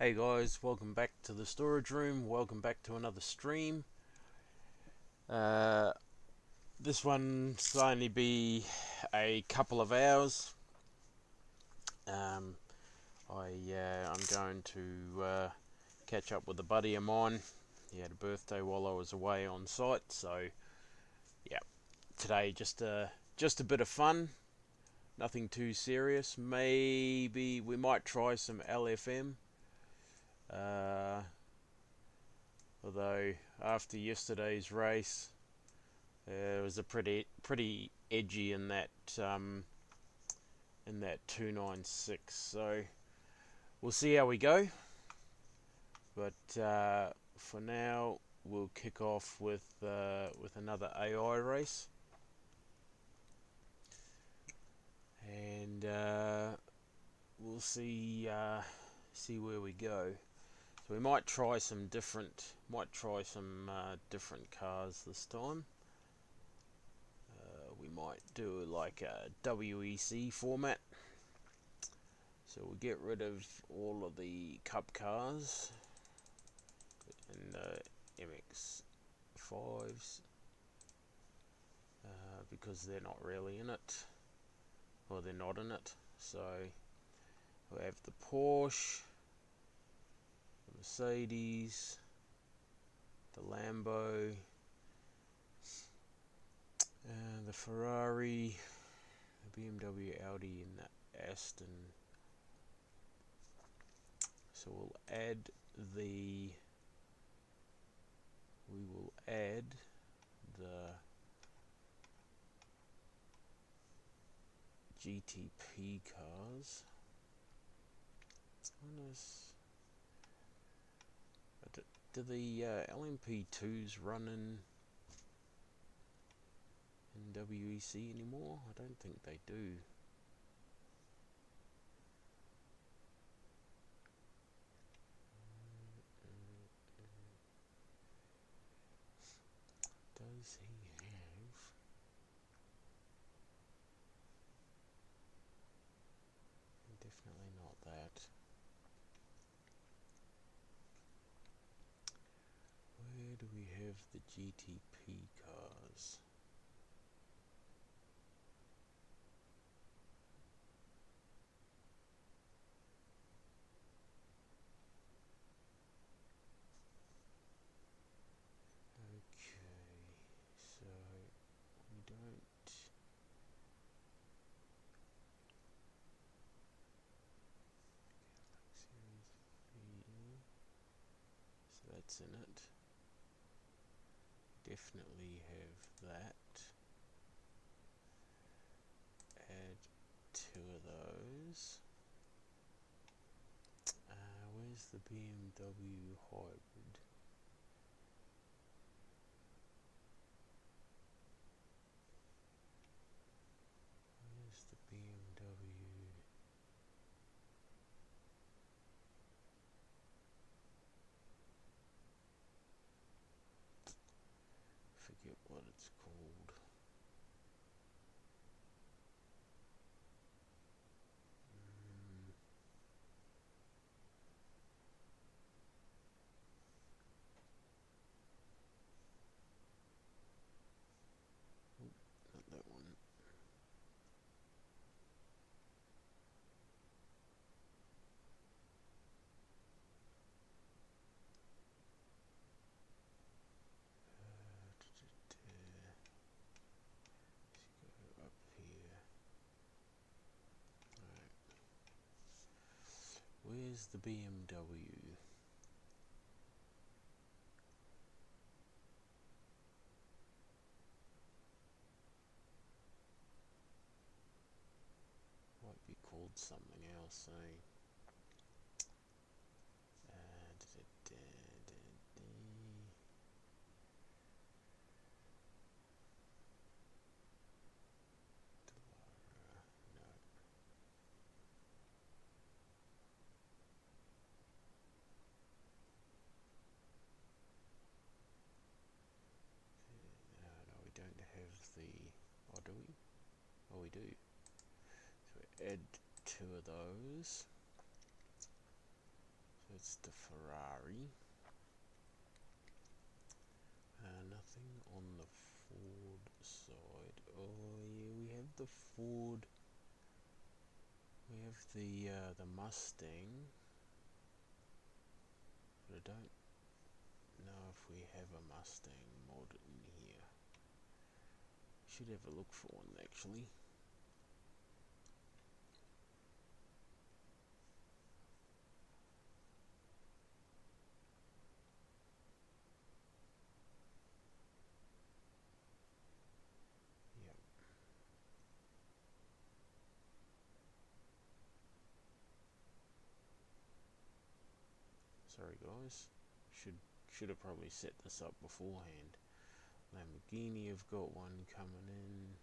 Hey guys, welcome back to the storage room. Welcome back to another stream. Uh, this one's only be a couple of hours. Um, I'm going to catch up with a buddy of mine. He had a birthday while I was away on site, so yeah. Today just a bit of fun. Nothing too serious. Maybe we might try some LFM. Uh, Although after yesterday's race, it was a pretty edgy in that 296. So we'll see how we go. But for now, we'll kick off with another AI race, and we'll see where we go. So we might try some different cars this time. We might do like a WEC format. So we'll get rid of all of the cup cars and the MX5s because they're not really in it. Well, they're not in it. So we'll have the Porsche, the Mercedes, the Lambo, the Ferrari, the BMW, Audi, and the Aston. So we will add the GTP cars. Do the LMP2s run in WEC anymore? I don't think they do. Does he have? Definitely not that. Where do we have the GTP cars? Okay, so we don't. So that's in it. Definitely have that. Add two of those. Where's the BMW hybrid? Where's the BMW? Forget what it's called. Not that one. Go up here. Right. Where's the BMW? Might be called something else, eh? No, we don't have the. Oh, do we? Oh, we do. So we add two of those. So that's the Ferrari. Nothing on the Ford side. Oh yeah, we have the Ford. We have the Mustang, but I don't know if we have a Mustang mod in here. Should have a look for one actually. Yep. Sorry guys. Should have probably set this up beforehand. Lamborghini have got one coming in.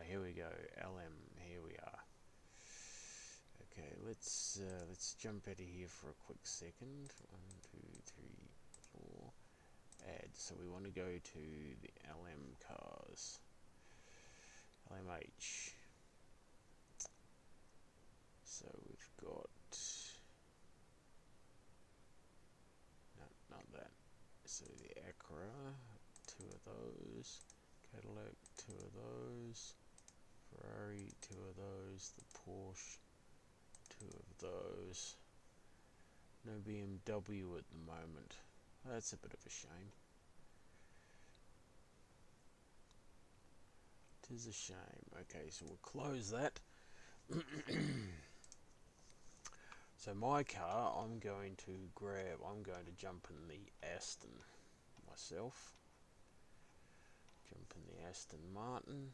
Here we go. LM. Here we are. Okay, let's jump out of here for a quick second. 1, 2, 3, 4. Add. So we want to go to the LM cars. LMH. So we've got. No, not that. So the Acura, 2 of those. Cadillac, 2 of those. Ferrari, 2 of those. The Porsche, 2 of those. No BMW at the moment. That's a bit of a shame. Tis a shame. Okay, so we'll close that. So my car, I'm going to jump in the Aston myself. Jump in the Aston Martin.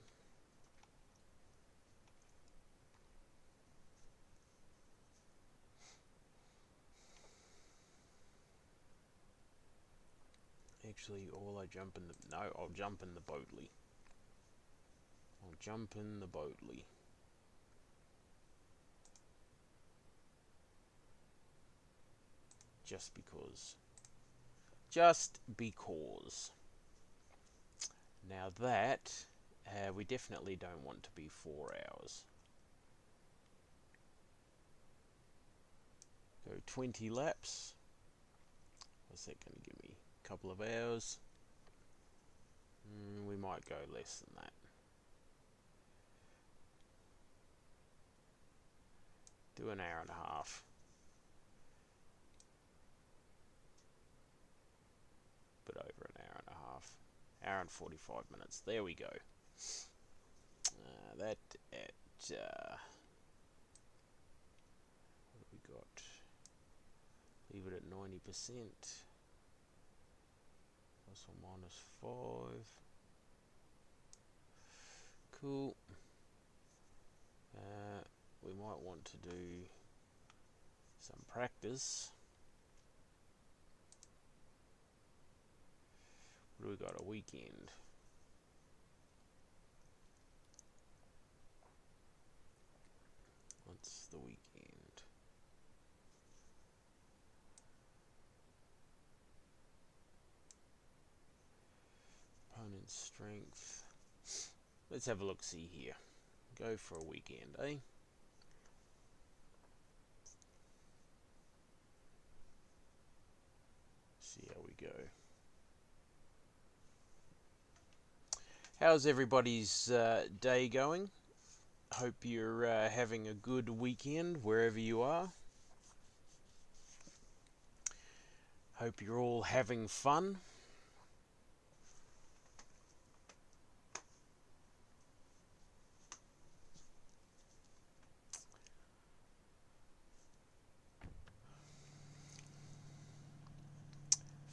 Actually, I'll jump in the Boatley. I'll jump in the Boatley. Just because. Now that, we definitely don't want to be 4 hours. Go 20 laps. What's that going to give me? A couple of hours. We might go less than that. Do an hour and a half. Bit over an hour and a half. Hour and 45 minutes. There we go. That at what have we got? Leave it at 90%. Plus or minus 5. Cool. We might want to do some practice. What do we got? A weekend. What's the weekend? Opponent strength. Let's have a look, see here. Go for a weekend, eh? See how we go. How's everybody's day going? Hope you're having a good weekend wherever you are. Hope you're all having fun.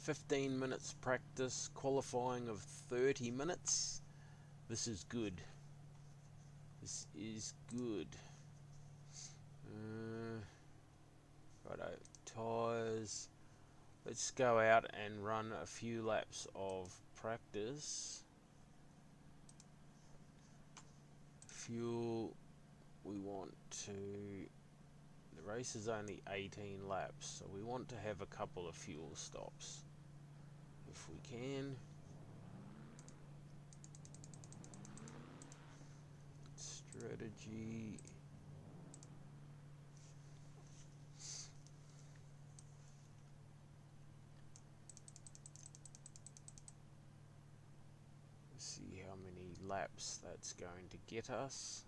"15 minutes practice, qualifying of 30 minutes. This is good. This is good. Righto, tyres. Let's go out and run a few laps of practice. Fuel, we want to... The race is only 18 laps, so we want to have a couple of fuel stops. If we can. Strategy. See how many laps that's going to get us.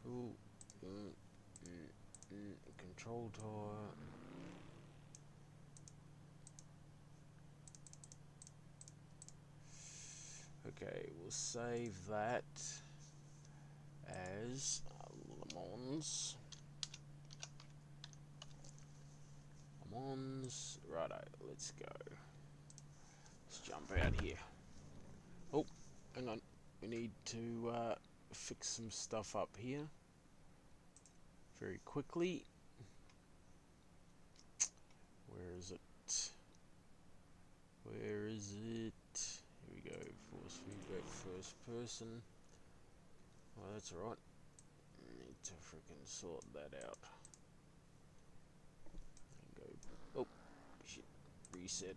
Cool. Control tower. Okay, we'll save that as Le Mans. Le Mans. Righto, let's go. Let's jump out here. Oh, hang on. We need to fix some stuff up here very quickly. Where is it? Where is it? Here we go. Force feedback, first person. Oh, that's alright. Need to freaking sort that out. And go. Oh, shit. Reset.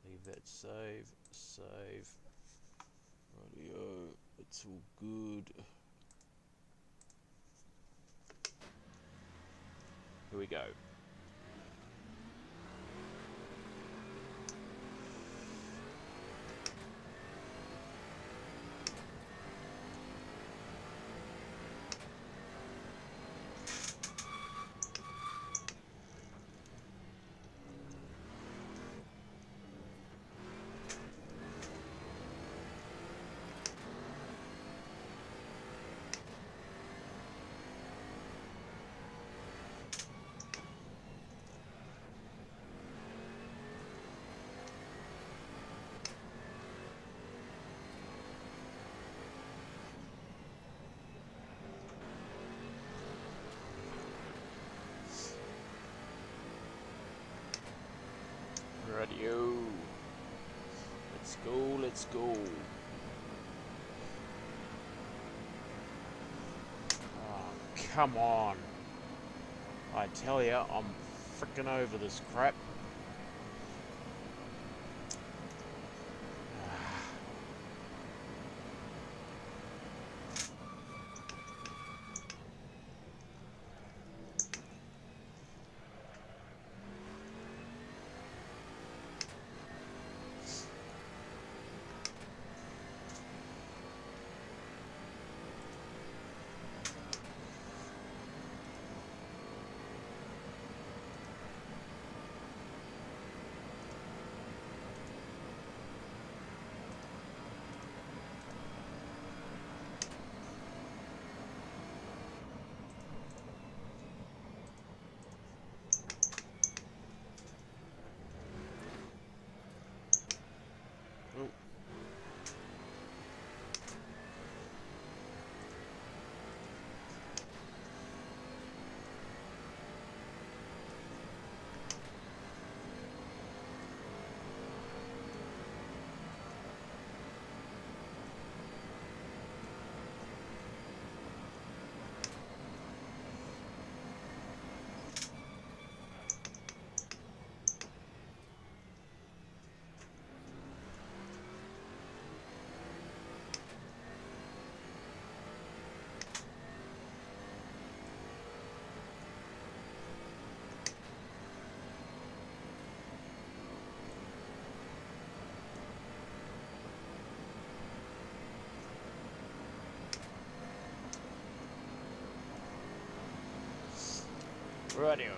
Leave that save. Radio. It's all good. Here we go. Radio. Let's go, let's go. Oh, come on. I tell ya, I'm freaking over this crap. Radio.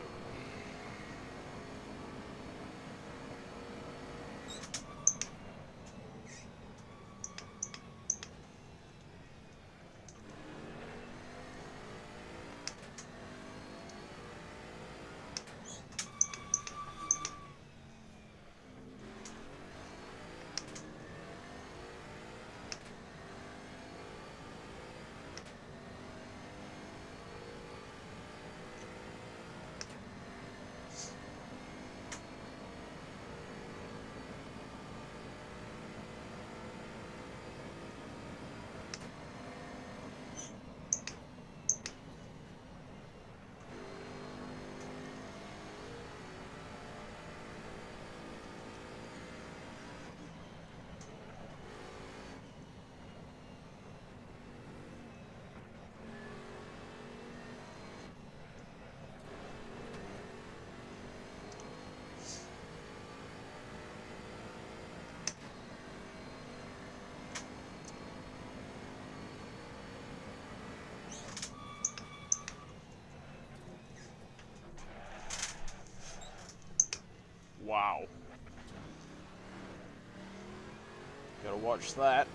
Wow. Gotta watch that.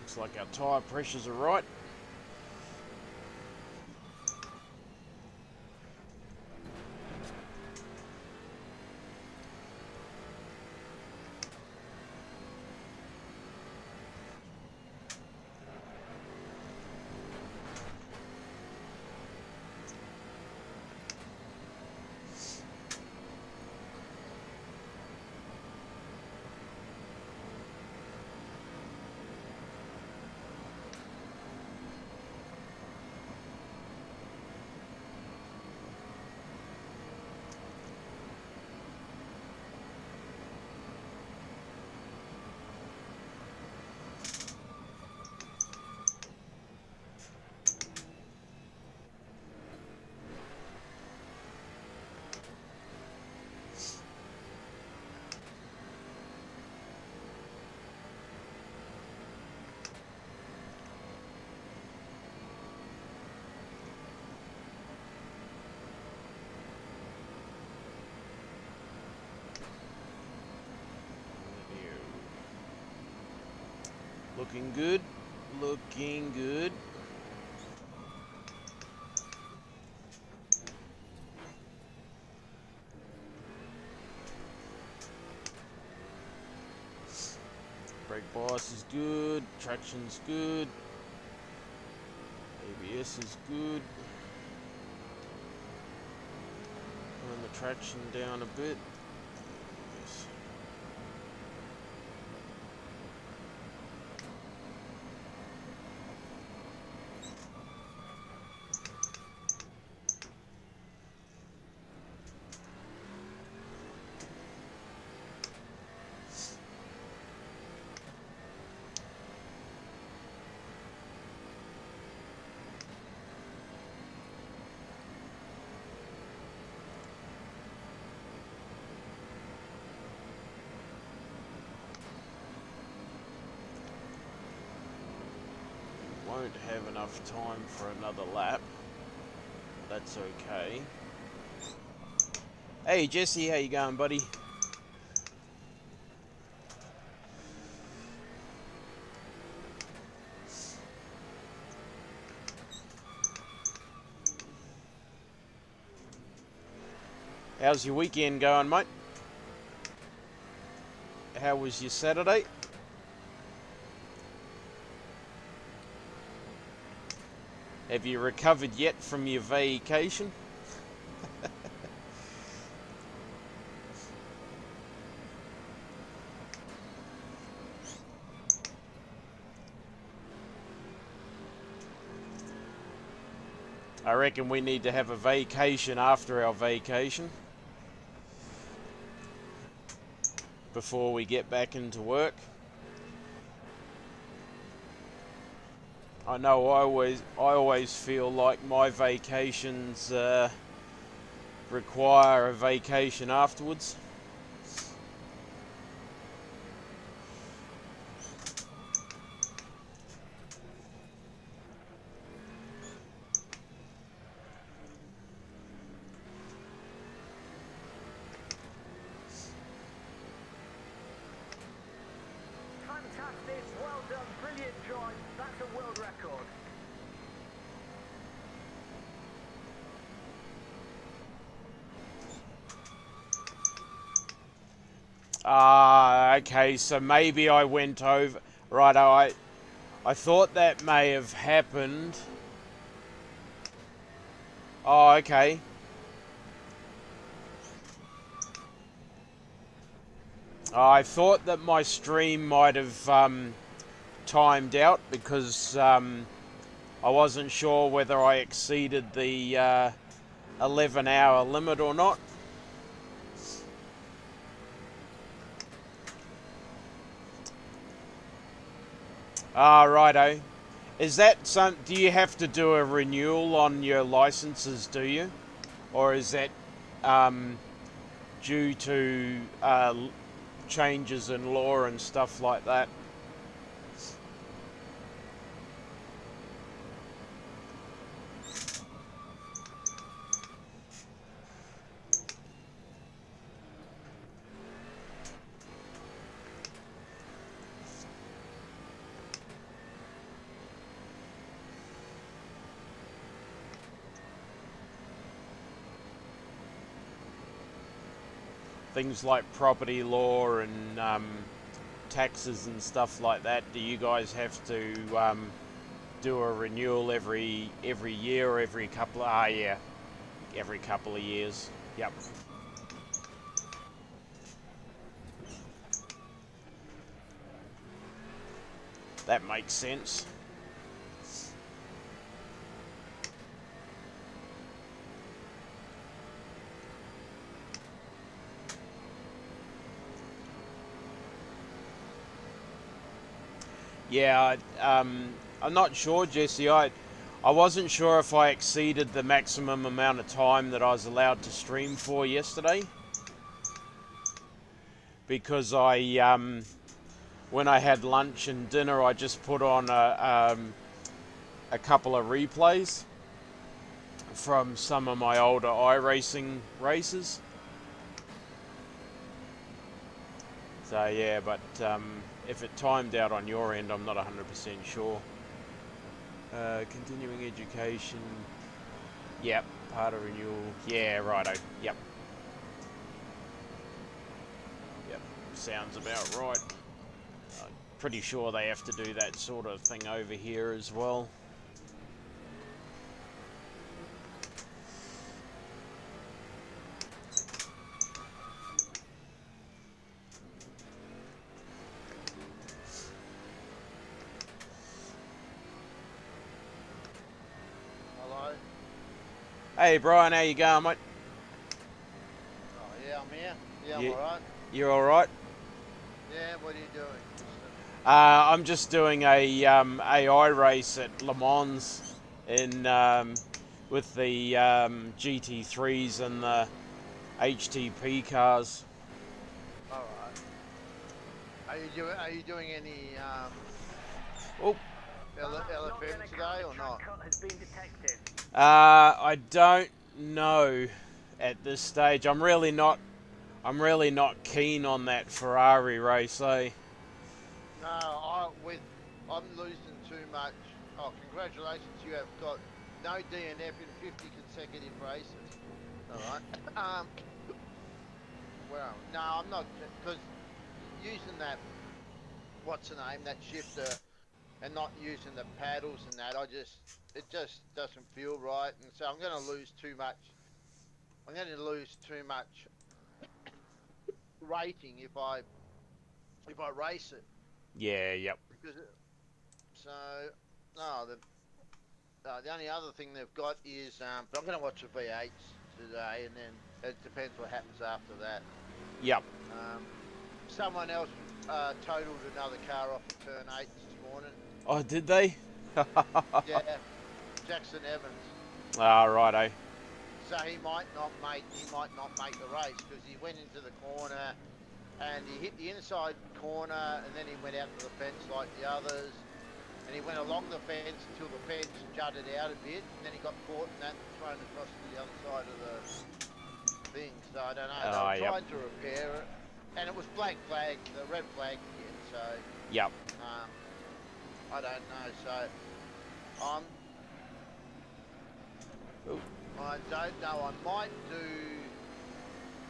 Looks like our tyre pressures are right. Looking good. Looking good. Brake bias is good. Traction's good. ABS is good. Turn the traction down a bit. Yes. Won't have enough time for another lap. That's okay. Hey Jesse, how you going, buddy? How's your weekend going, mate? How was your Saturday? Have you recovered yet from your vacation? I reckon we need to have a vacation after our vacation before we get back into work. I know I always feel like my vacations require a vacation afterwards. Fantastic, well done, brilliant drive, that's a world record. Okay, so maybe I went over. Right, I thought that may have happened. Oh, okay. I thought that my stream might have timed out because I wasn't sure whether I exceeded the 11-hour limit or not. Ah, righto. Is that some? Do you have to do a renewal on your licenses? Do you, or is that due to changes in law and stuff like that? Things like property law and taxes and stuff like that. Do you guys have to do a renewal every year or every couple? Yeah, every couple of years. Yep. That makes sense. Yeah, I'm not sure, Jesse. I wasn't sure if I exceeded the maximum amount of time that I was allowed to stream for yesterday, because when I had lunch and dinner, I just put on a couple of replays from some of my older iRacing races. So yeah, but if it timed out on your end, I'm not 100% sure. Continuing education. Yep, part of renewal. Yeah, righto. Yep. Yep, sounds about right. I'm pretty sure they have to do that sort of thing over here as well. Hey Brian, how you going, mate? Oh yeah, I'm here. Yeah, I'm alright. You're alright? Yeah, what are you doing? I'm just doing a AI race at Le Mans in with the GT3s and the HTP cars. Alright. Are you doing any Oh. LFM today or not? I don't know at this stage. I'm really not keen on that Ferrari race, eh? No, I'm losing too much. Oh, congratulations! You have got no DNF in 50 consecutive races. Alright. Well, no, I'm not, because using that, what's the name, that shifter, and not using the paddles and that, it just doesn't feel right, and so I'm going to lose too much. I'm going to lose too much rating if I race it. Yeah, yep. So no, the only other thing they've got is, but I'm going to watch the V8s today, and then it depends what happens after that. Yep. Someone else totaled another car off at turn 8 this morning. Oh, did they? Yeah, Jackson Evans. Ah, righto. So he might not make the race, because he went into the corner and he hit the inside corner, and then he went out to the fence like the others, and he went along the fence until the fence jutted out a bit, and then he got caught in that and thrown across to the other side of the thing. So I don't know. They tried to repair it, and it was blank flag, the red flag again. So yep. I don't know. So Ooh. I don't know. I might do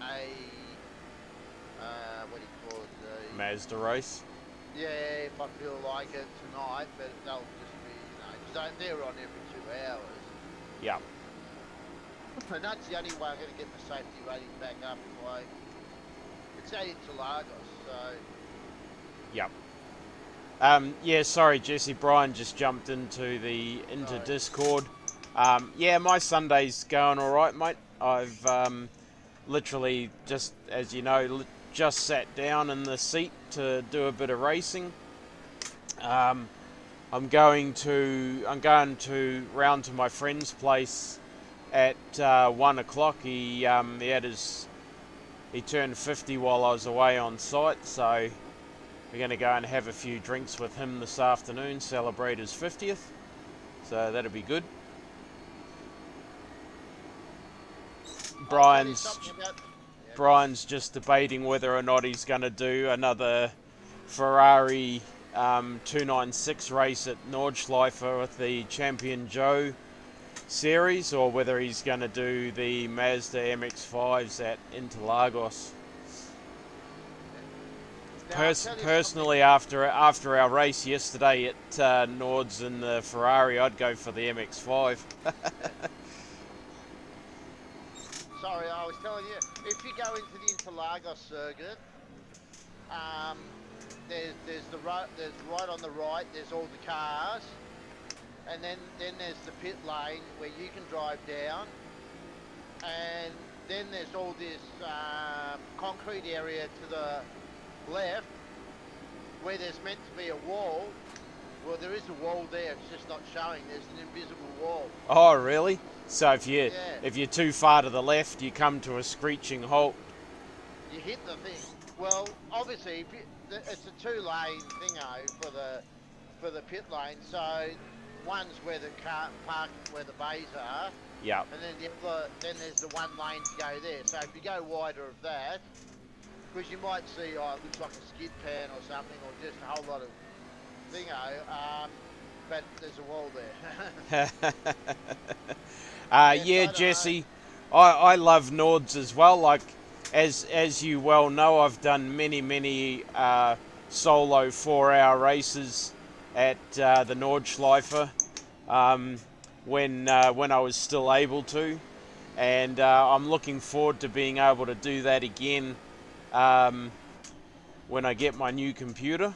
a what do you call it? Mazda race. Yeah, if I feel like it tonight, but they'll just be, because they're on every 2 hours. Yep. And that's the only way I'm going to get my safety rating back up. It's out into Lagos, so. Yep. Yeah, sorry, Jesse. Brian just jumped into Discord. Yeah, my Sunday's going all right, mate. I've literally just, as you know, just sat down in the seat to do a bit of racing. I'm going to round to my friend's place at 1 o'clock. He turned 50 while I was away on site, so we're going to go and have a few drinks with him this afternoon, celebrate his 50th. So that'll be good. Brian's just debating whether or not he's going to do another Ferrari 296 race at Nordschleife with the Champion Joe series, or whether he's going to do the Mazda MX-5s at Interlagos. Personally, after our race yesterday at Nords in the Ferrari, I'd go for the MX-5. Sorry, I was telling you, if you go into the Interlagos circuit, there's right on the right, there's all the cars, and then there's the pit lane where you can drive down, and then there's all this concrete area to the left where there's meant to be a wall. Well, there is a wall there, it's just not showing. There's an invisible wall. Oh, really? So if you're too far to the left, you come to a screeching halt. You hit the thing. Well, obviously, it's a two-lane thingo for the pit lane. So one's where the car park, where the bays are. Yeah. And then there's the one lane to go there. So if you go wider of that, because you might see, it looks like a skid pan or something, or just a whole lot of thingo. But there's a wall there. Yeah, Jesse, I love Nords as well. Like, as you well know, I've done many solo 4-hour races at the Nordschleife when I was still able to, and I'm looking forward to being able to do that again when I get my new computer.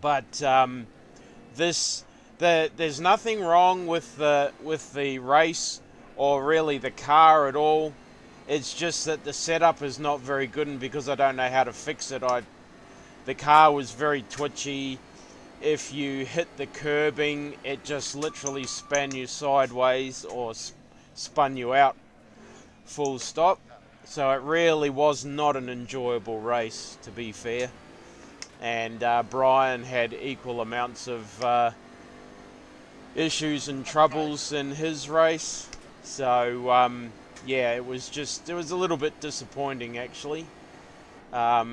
But there's nothing wrong with the race or really the car at all. It's just that the setup is not very good, and because I don't know how to fix it, the car was very twitchy. If you hit the curbing, it just literally span you sideways or spun you out, full stop. So it really was not an enjoyable race, to be fair. And Brian had equal amounts of issues and troubles in his race. So yeah, it was a little bit disappointing, actually. I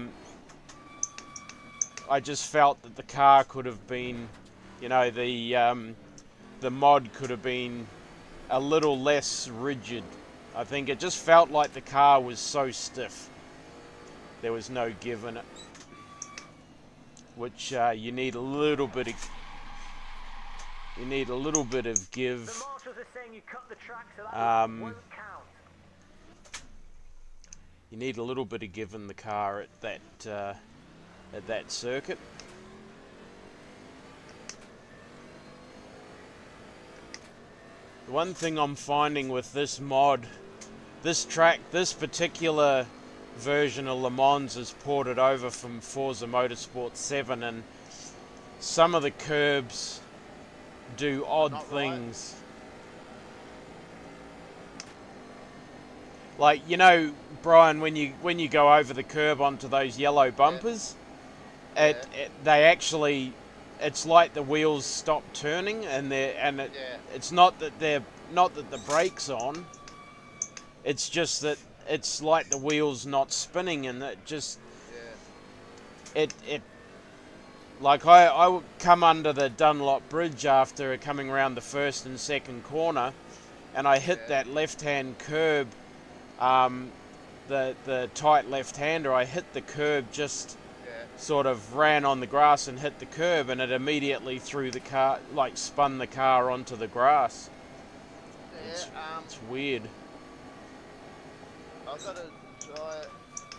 just felt that the car could have been, the mod could have been a little less rigid. I think it just felt like the car was so stiff. There was no give in it, which you need a little bit of. You need a little bit of give. The marshals are saying you cut the track, so that won't count. You need a little bit of give in the car at that circuit. The one thing I'm finding with this mod, this particular version of Le Mans is ported over from Forza Motorsport 7, and some of the curbs do odd things. Right. Like, Brian, when you go over the curb onto those yellow bumpers, they actually, it's like the wheels stop turning, it's not that the brake's on. It's just that it's like the wheels not spinning, and it just like I come under the Dunlop Bridge after coming around the first and second corner, and I hit that left-hand curb, the tight left-hander. I hit the curb, just sort of ran on the grass and hit the curb, and it immediately threw the car, like spun the car onto the grass. It's weird. I've got to try it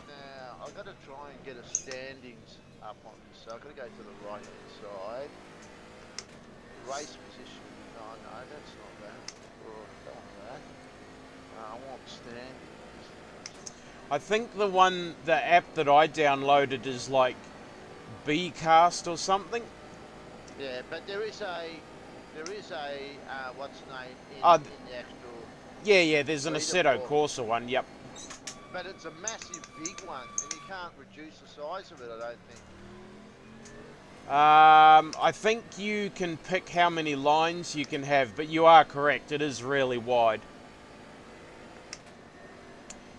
now. I've got to try and get a standings up on this. So I've got to go to the right hand side. Race position. No, that's not that. I don't want that. I want standings. I think the app that I downloaded is like Bcast or something. Yeah, but there is a what's the name Oh, in the actual yeah, there's an Assetto leaderboard, Corsa one, yep. but it's a massive big one, and you can't reduce the size of it. I don't think. I think you can pick how many lines you can have, but you are correct, it is really wide.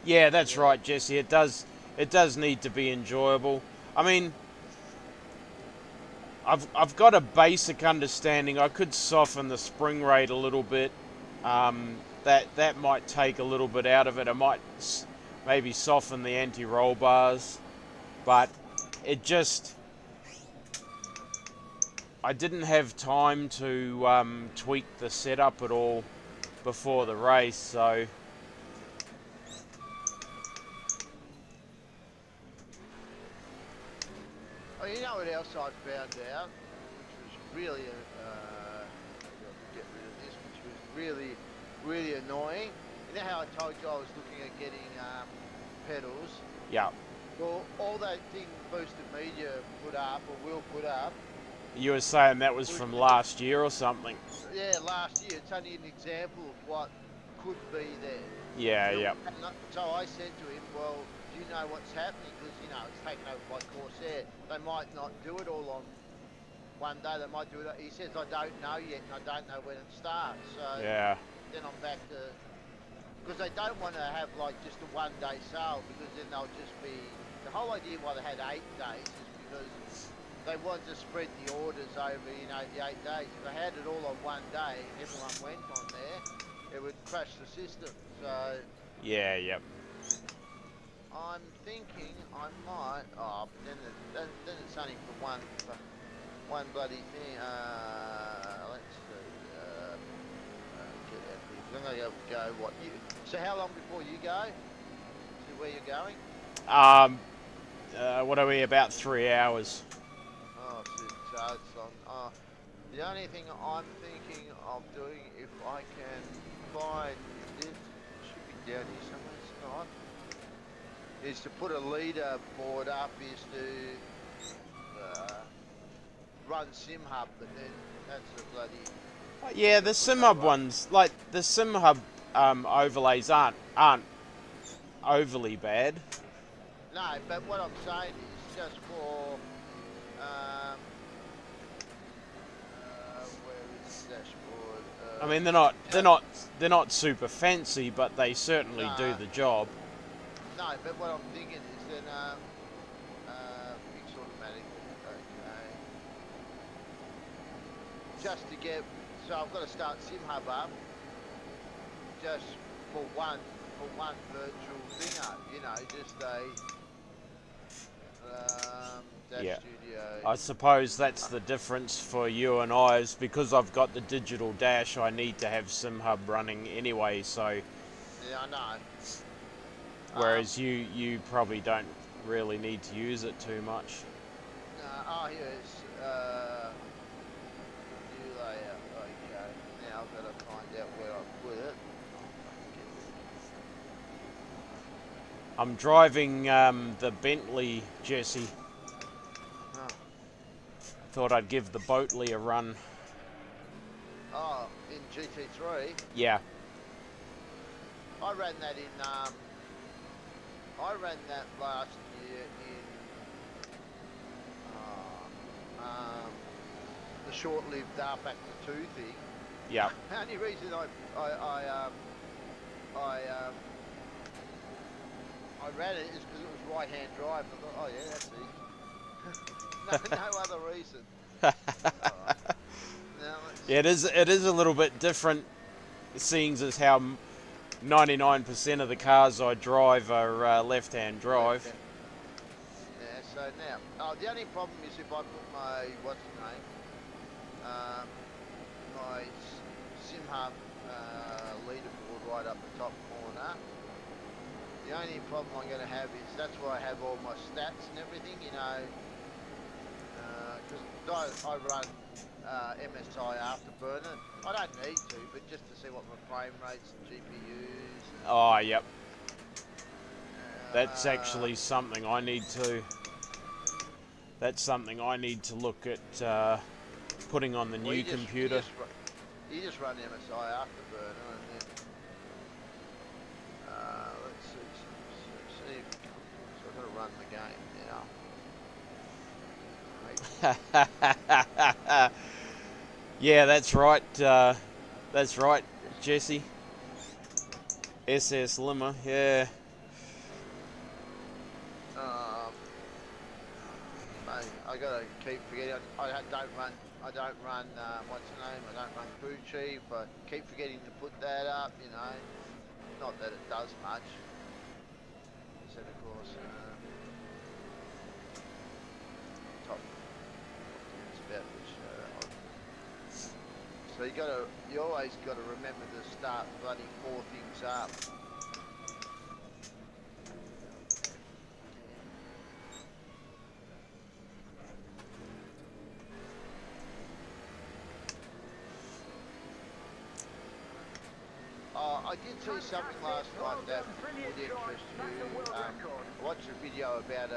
Yeah, that's Yeah. right, Jesse. It does need to be enjoyable. I mean, I've got a basic understanding. I could soften the spring rate a little bit. That might take a little bit out of it. I might maybe soften the anti-roll bars, but it just I didn't have time to tweak the setup at all before the race, so. Oh, you know what else I found out, which was really get rid of this, which was really annoying. You know how I told you I was looking at getting pedals? Yeah. Well, all that thing Boosted Media put up, or will put up. You were saying that was from last year or something. Yeah, last year. It's only an example of what could be there. Yeah, yeah. So I said to him, well, do you know what's happening? Because, you know, it's taken over by Corsair. They might not do it all on one day. They might do it. He says, I don't know yet, and I don't know when it starts. So Yeah. then I'm back to... Because they don't want to have, like, just a one-day sale, because then they'll just be... The whole idea why they had 8 days is because they wanted to spread the orders over, you know, the 8 days. If they had it all on one day and everyone went on there, it would crash the system. So Yeah, yep. I'm thinking I might. Oh, but then it's only for one bloody thing. Let's see. Get out here. I'm gonna go. What you? So how long before you go? To where you're going? What are we, about 3 hours? Oh, shit, so it's on. Oh, the only thing I'm thinking of doing, if I can find this, should be down here somewhere, it's not, is to put a leader board up, is to run SimHub, but then that's a bloody... Yeah, the SimHub ones, like the SimHub overlays aren't overly bad. No, but what I'm saying is just for... where is the dashboard? I mean, they're not super fancy, but they certainly do the job. No, but what I'm thinking is then fix automatic. Okay. Just to get, so I've got to start SimHub up just for one virtual thing up. You know, just a dash Yeah. studio. I suppose that's the difference for you and I, is because I've got the digital dash, I need to have SimHub running anyway, so... Yeah, I know. Whereas you probably don't really need to use it too much. Oh, here's new layout. Okay, now I've got to find out where I put it. I'm driving the Bentley, Jesse. Oh. Thought I'd give the Boatley a run. Oh, in GT3. Yeah. I ran that in last year in the short-lived R-Factor 2 thing. Yeah. The only reason I ran it is because it was right-hand drive. I thought, oh yeah, that's easy. no other reason. Yeah, it is a little bit different, seeing as how 99% of the cars I drive are left-hand drive. Yeah, so now, the only problem is if I put my, what's the name, my SimHub leaderboard right up the top corner, the only problem I'm going to have is that's where I have all my stats and everything, you know, because I run MSI Afterburner. I don't need to, but just to see what my frame rates and GPUs. Oh, yep. That's actually something I need to. That's something I need to look at putting on the Well, new computer. You just run MSI Afterburner and then let's see. So I've got to run the game now. Yeah, that's right. That's right, Jesse. SS Limmer, yeah. I gotta keep forgetting. I don't run. What's the name? I don't run Crew Chief. I keep forgetting to put that up. You know, not that it does much. So of course, top. It's about which. So you always gotta remember to start bloody 4 things up. I did see something last night that would interest you. I watched a video about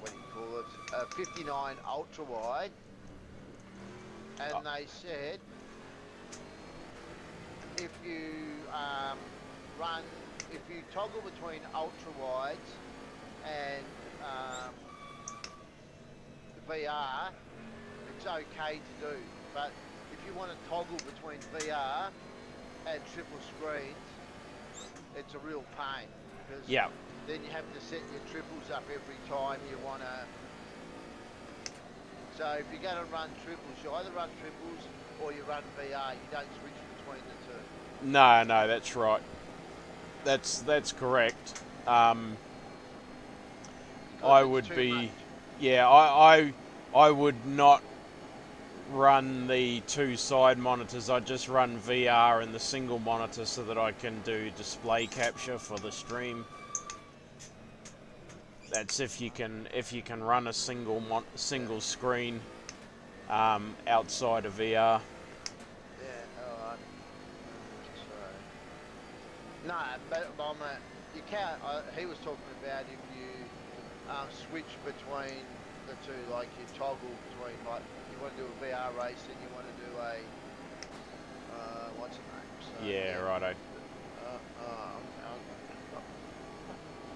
what do you call it? A 59 ultra wide, and they said if you toggle between ultra wides and the VR, it's okay to do. But if you want to toggle between VR and triple screens, it's a real pain because then you have to set your triples up every time you want to. So if you're going to run triples, you either run triples or you run VR. You don't switch between the two. No, that's right. That's correct. I would be, much. yeah. I would not run the 2 side monitors. I just run VR and the single monitor so that I can do display capture for the stream. That's if you can run a single screen outside of VR. Yeah, alright. No, but you can't. He was talking about if you switch between the two, like you toggle between, like you want to do a VR race and you want to do a what's the name? So, yeah, righto.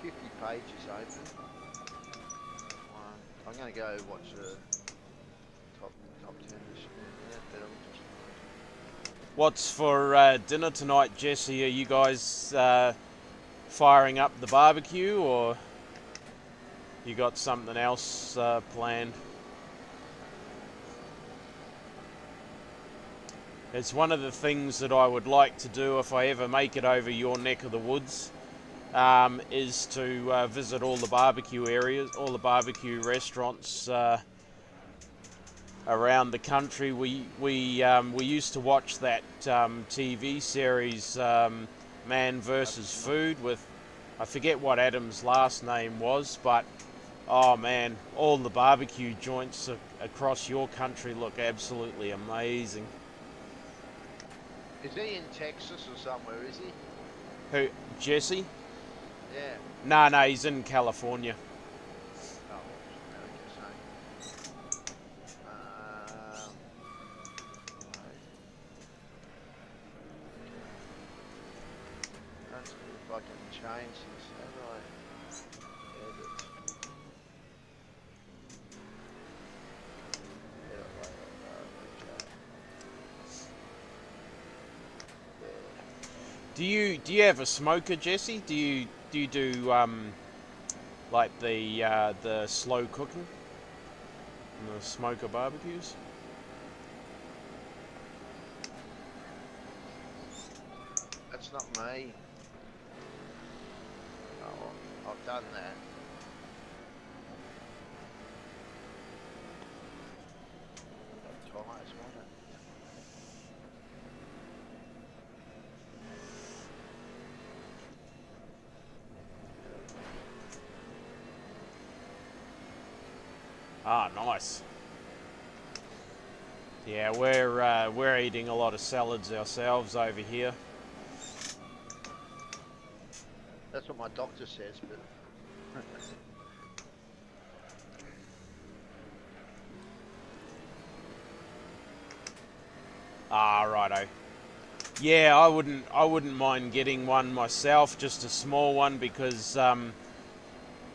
50 pages open. I'm going to go watch the top 10 this minute, but I'm just. What's for dinner tonight, Jesse? Are you guys firing up the barbecue, or you got something else planned? It's one of the things that I would like to do if I ever make it over your neck of the woods, is to visit all the barbecue areas, all the barbecue restaurants around the country. We used to watch that TV series Man vs. Food with, I forget what Adam's last name was, but oh man, all the barbecue joints across your country look absolutely amazing. Is he in Texas or somewhere, is he? Who, Jesse? Yeah. No, he's in California. Oh, let's see if I can change this. How do I edit? Do you have a smoker, Jesse? Do you do like the slow cooking and the smoker barbecues? That's not me. Oh, I've done that. Twice, wasn't it? Ah, nice. Yeah, we're eating a lot of salads ourselves over here. That's what my doctor says, but Ah, righto. Yeah, I wouldn't mind getting one myself, just a small one, because I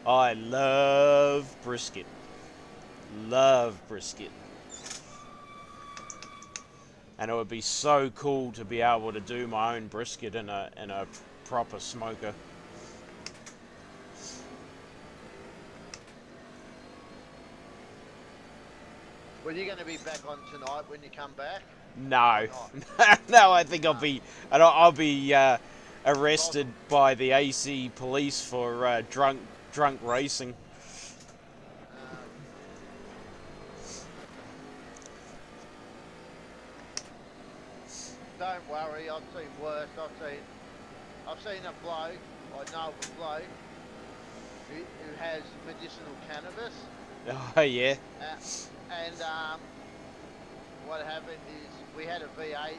love brisket. Love brisket. And it would be so cool to be able to do my own brisket in a proper smoker. Well, you're going to be back on tonight when you come back? No, no. I think I'll be arrested by the AC police for drunk racing. Don't worry, I've seen worse. I've seen a bloke, I know of a bloke who has medicinal cannabis. Oh yeah. And what happened is we had a V8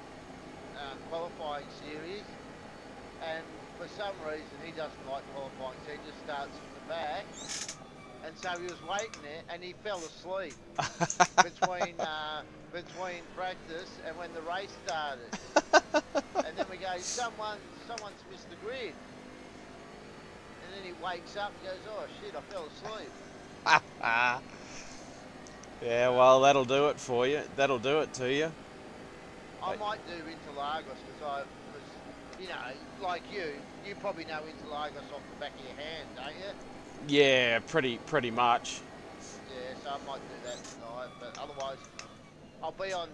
qualifying series, and for some reason he doesn't like qualifying, so he just starts from the back. And so he was waiting there, and he fell asleep between practice and when the race started. And then we go, someone's missed the grid. And then he wakes up and goes, oh shit, I fell asleep. Yeah, well, that'll do it for you. That'll do it to you. I might do Interlagos because you know, like you probably know Interlagos off the back of your hand, don't you? Yeah, pretty much. Yeah, so I might do that tonight, but otherwise I'll be on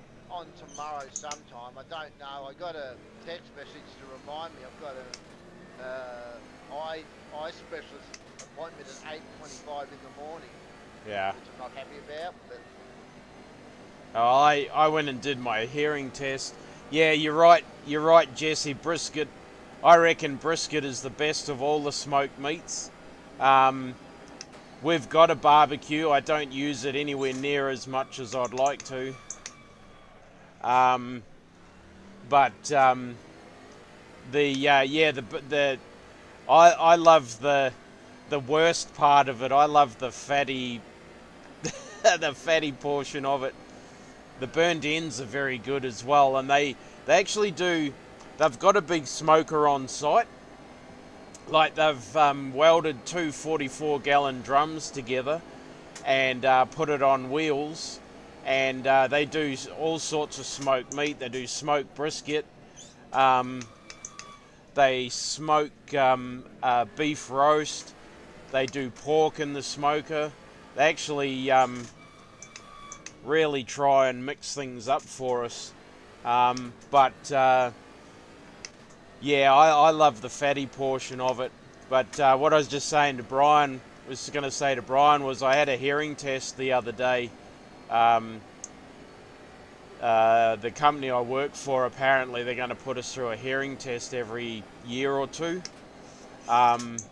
tomorrow sometime. I don't know. I got a text message to remind me I've got a eye specialist appointment at 8:25 in the morning. Yeah. Which I'm not happy about, but Oh, I went and did my hearing test. Yeah, you're right, Jesse. Brisket, I reckon brisket is the best of all the smoked meats. We've got a barbecue. I don't use it anywhere near as much as I'd like to. I love the worst part of it. I love the fatty the fatty portion of it. The burnt ends are very good as well, and they actually do. They've got a big smoker on site. Like they've welded two 44-gallon drums together and put it on wheels, and they do all sorts of smoked meat. They do smoked brisket. They smoke beef roast. They do pork in the smoker. They actually really try and mix things up for us. Yeah, I love the fatty portion of it. But what I was just saying to Brian, was I had a hearing test the other day. The company I work for, apparently they're going to put us through a hearing test every year or two. And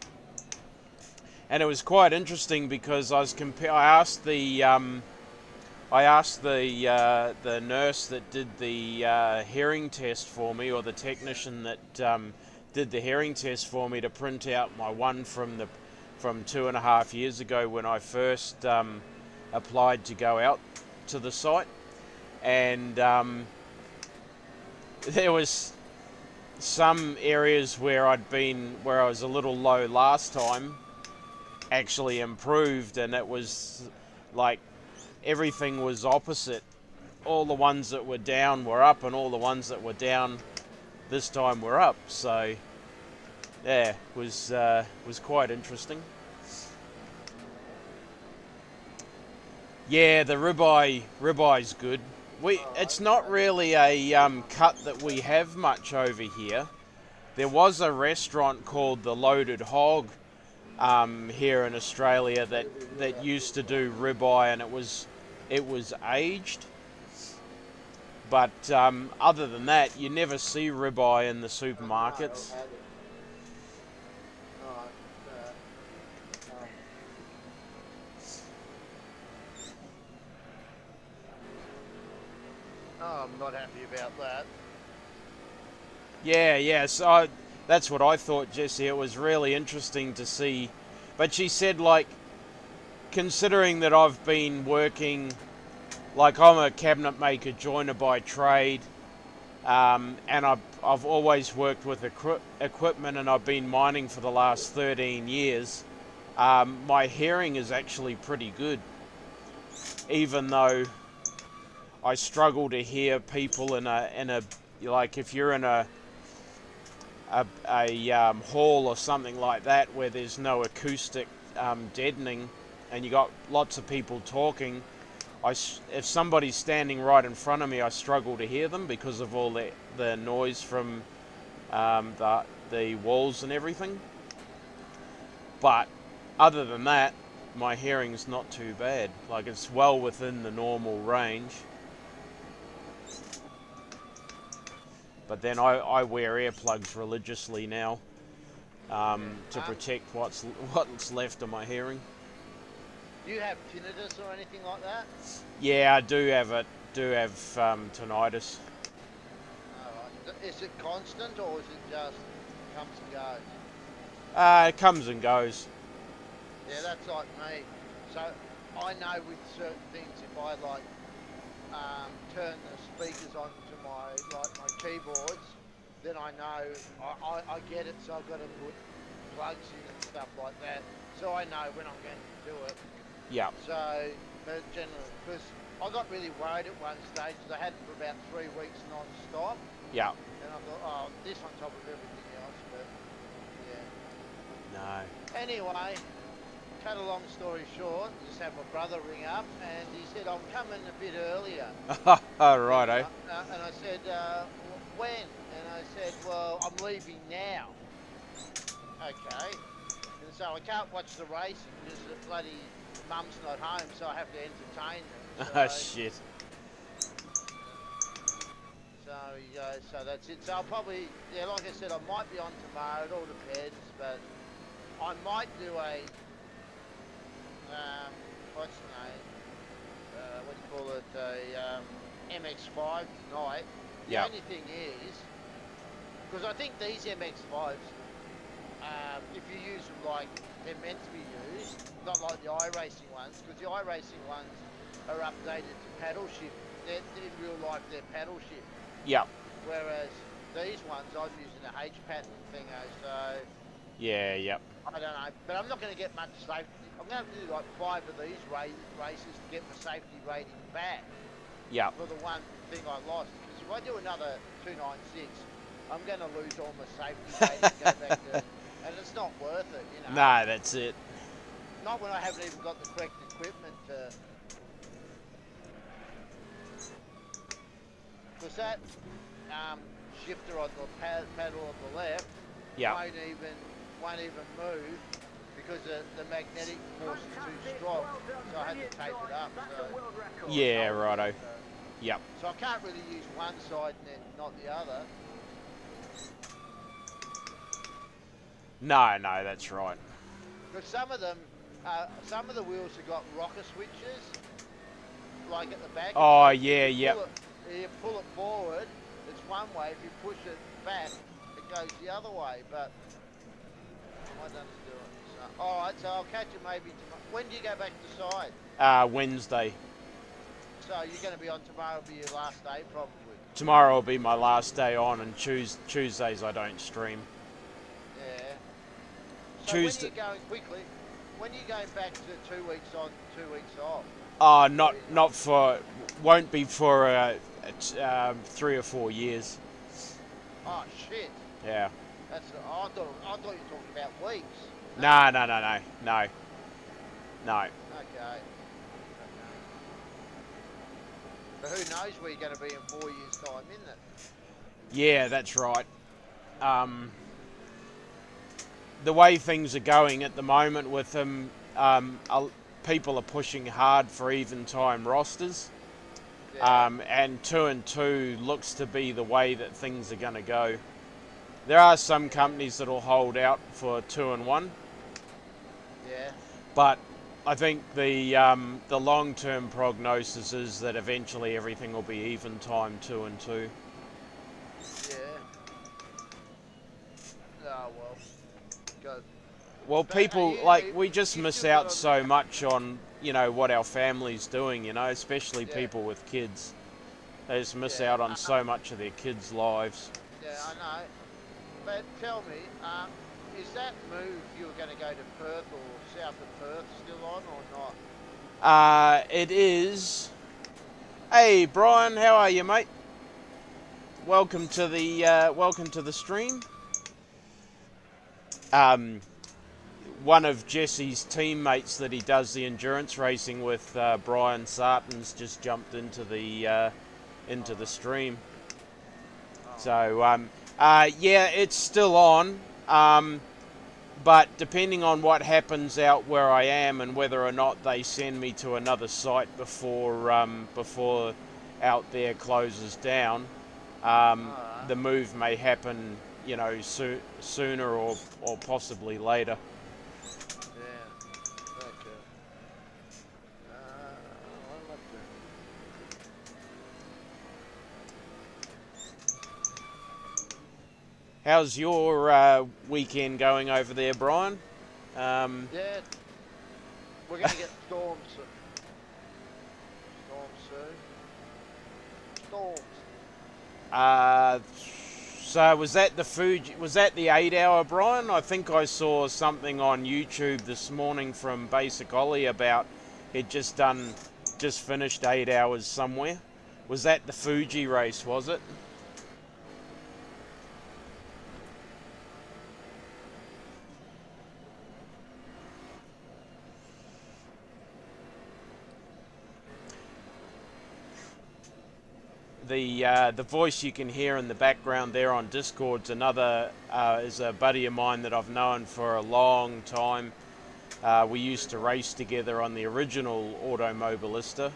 it was quite interesting because I asked the nurse that did the hearing test for me, or the technician that did the hearing test for me, to print out my one from 2.5 years ago when I first applied to go out to the site. And there was some areas where I was a little low last time, actually improved, and it was like everything was opposite. All the ones that were down were up, and all the ones that were down this time were up. So yeah, it was quite interesting. Yeah, the ribeye's good. It's not really a cut that we have much over here. There was a restaurant called the Loaded Hog here in Australia that used to do ribeye, and it was aged. But other than that, you never see ribeye in the supermarkets. Oh, I'm not happy about that. Yeah, so that's what I thought, Jesse. It was really interesting to see. But she said, like, considering that I've been working, like, I'm a cabinet maker joiner by trade, and I've always worked with equipment, and I've been mining for the last 13 years. My hearing is actually pretty good, even though I struggle to hear people in a like if you're in a hall or something like that where there's no acoustic deadening, and you got lots of people talking. If somebody's standing right in front of me, I struggle to hear them because of all the noise from the walls and everything. But other than that, my hearing's not too bad. Like, it's well within the normal range. But then I wear earplugs religiously now to protect what's left of my hearing. Do you have tinnitus or anything like that? Yeah, I do have it. Do have tinnitus. Alright. Is it constant or is it just comes and goes? It comes and goes. Yeah, that's like me. So I know with certain things, if I like turn the speakers onto my keyboards, then I know I get it. So I've got to put plugs in and stuff like that. So I know when I'm going to do it. Yeah. So, but generally, because I got really worried at one stage because I had it for about 3 weeks non-stop. Yeah. And I thought, oh, this on top of everything else, but yeah. No. Anyway, cut a long story short, just had my brother ring up and he said, I'm coming a bit earlier. Oh, righto. And I said, when? And I said, well, I'm leaving now. Okay. And so I can't watch the racing because the bloody mum's not home, so I have to entertain them. Oh, shit. So that's it. So I'll probably, yeah, like I said, I might be on tomorrow. It all depends, but I might do a, what's the name? What do you call it? A MX-5 tonight. The only thing is, because I think these MX-5s, if you use them like they're meant to be used, not like the iRacing ones, because the iRacing ones are updated to paddle shift. They're, in real life, they're paddle shift. Yeah. Whereas these ones, I'm using a H pattern thing, so... Yeah, yep. I don't know, but I'm not going to get much safety. I'm going to have to do like 5 of these races to get my safety rating back. Yeah. For the one thing I lost. Because if I do another 296, I'm going to lose all my safety rating and go back to... And it's not worth it, you know. Nah, that's it. Not when I haven't even got the correct equipment to... Because that shifter on the paddle on the left won't even move because the magnetic force is too strong. So I had to tape it up. So. Yeah, righto. Yep. So I can't really use one side and then not the other. No, that's right. Because some of the wheels have got rocker switches, like at the back. Oh, yeah, yep. You pull it forward, it's one way. If you push it back, it goes the other way. But I don't do it. So, all right, so I'll catch you maybe tomorrow. When do you go back to side? Wednesday. So you're going to be on tomorrow? Will be your last day, probably. Tomorrow will be my last day on, and Tuesdays I don't stream. Yeah. So Tuesday. when are you going quickly? When are you going back to 2 weeks on, 2 weeks off? Won't be for 3 or 4 years. Oh shit. Yeah. That's. I thought you were talking about weeks. No. Okay. But who knows where you're going to be in 4 years' time, isn't it? Yeah, that's right. The way things are going at the moment with them, people are pushing hard for even time rosters. Yeah. And 2 and 2 looks to be the way that things are going to go. There are some companies that will hold out for 2 and 1. Yeah. But I think the long-term prognosis is that eventually everything will be even time 2 and 2. Yeah. Oh well. Good. Well, But people we just miss out so much on what our family's doing, especially people with kids. They just miss Yeah, out on so much of their kids' lives. yeah, I know. But tell me, is that move you were going to go to Perth or south of Perth still on or not? It is. Hey, Brian, how are you, mate? Welcome to the stream. One of Jesse's teammates that he does the endurance racing with, Brian Sartons, just jumped into the stream. So yeah, it's still on. But depending on what happens out where I am and whether or not they send me to another site before out there closes down, the move may happen, sooner or possibly later. Yeah. Okay. What am I doing? How's your weekend going over there, Brian? Yeah, we're going to get storms. Storms soon. Storms. So was that the food? Was that the 8 hour, Brian? I think I saw something on YouTube this morning from Basic Ollie about he'd just finished 8 hours somewhere. Was that the Fuji race? Was it? The voice you can hear in the background there on Discord's is a buddy of mine that I've known for a long time. We used to race together on the original Automobilista.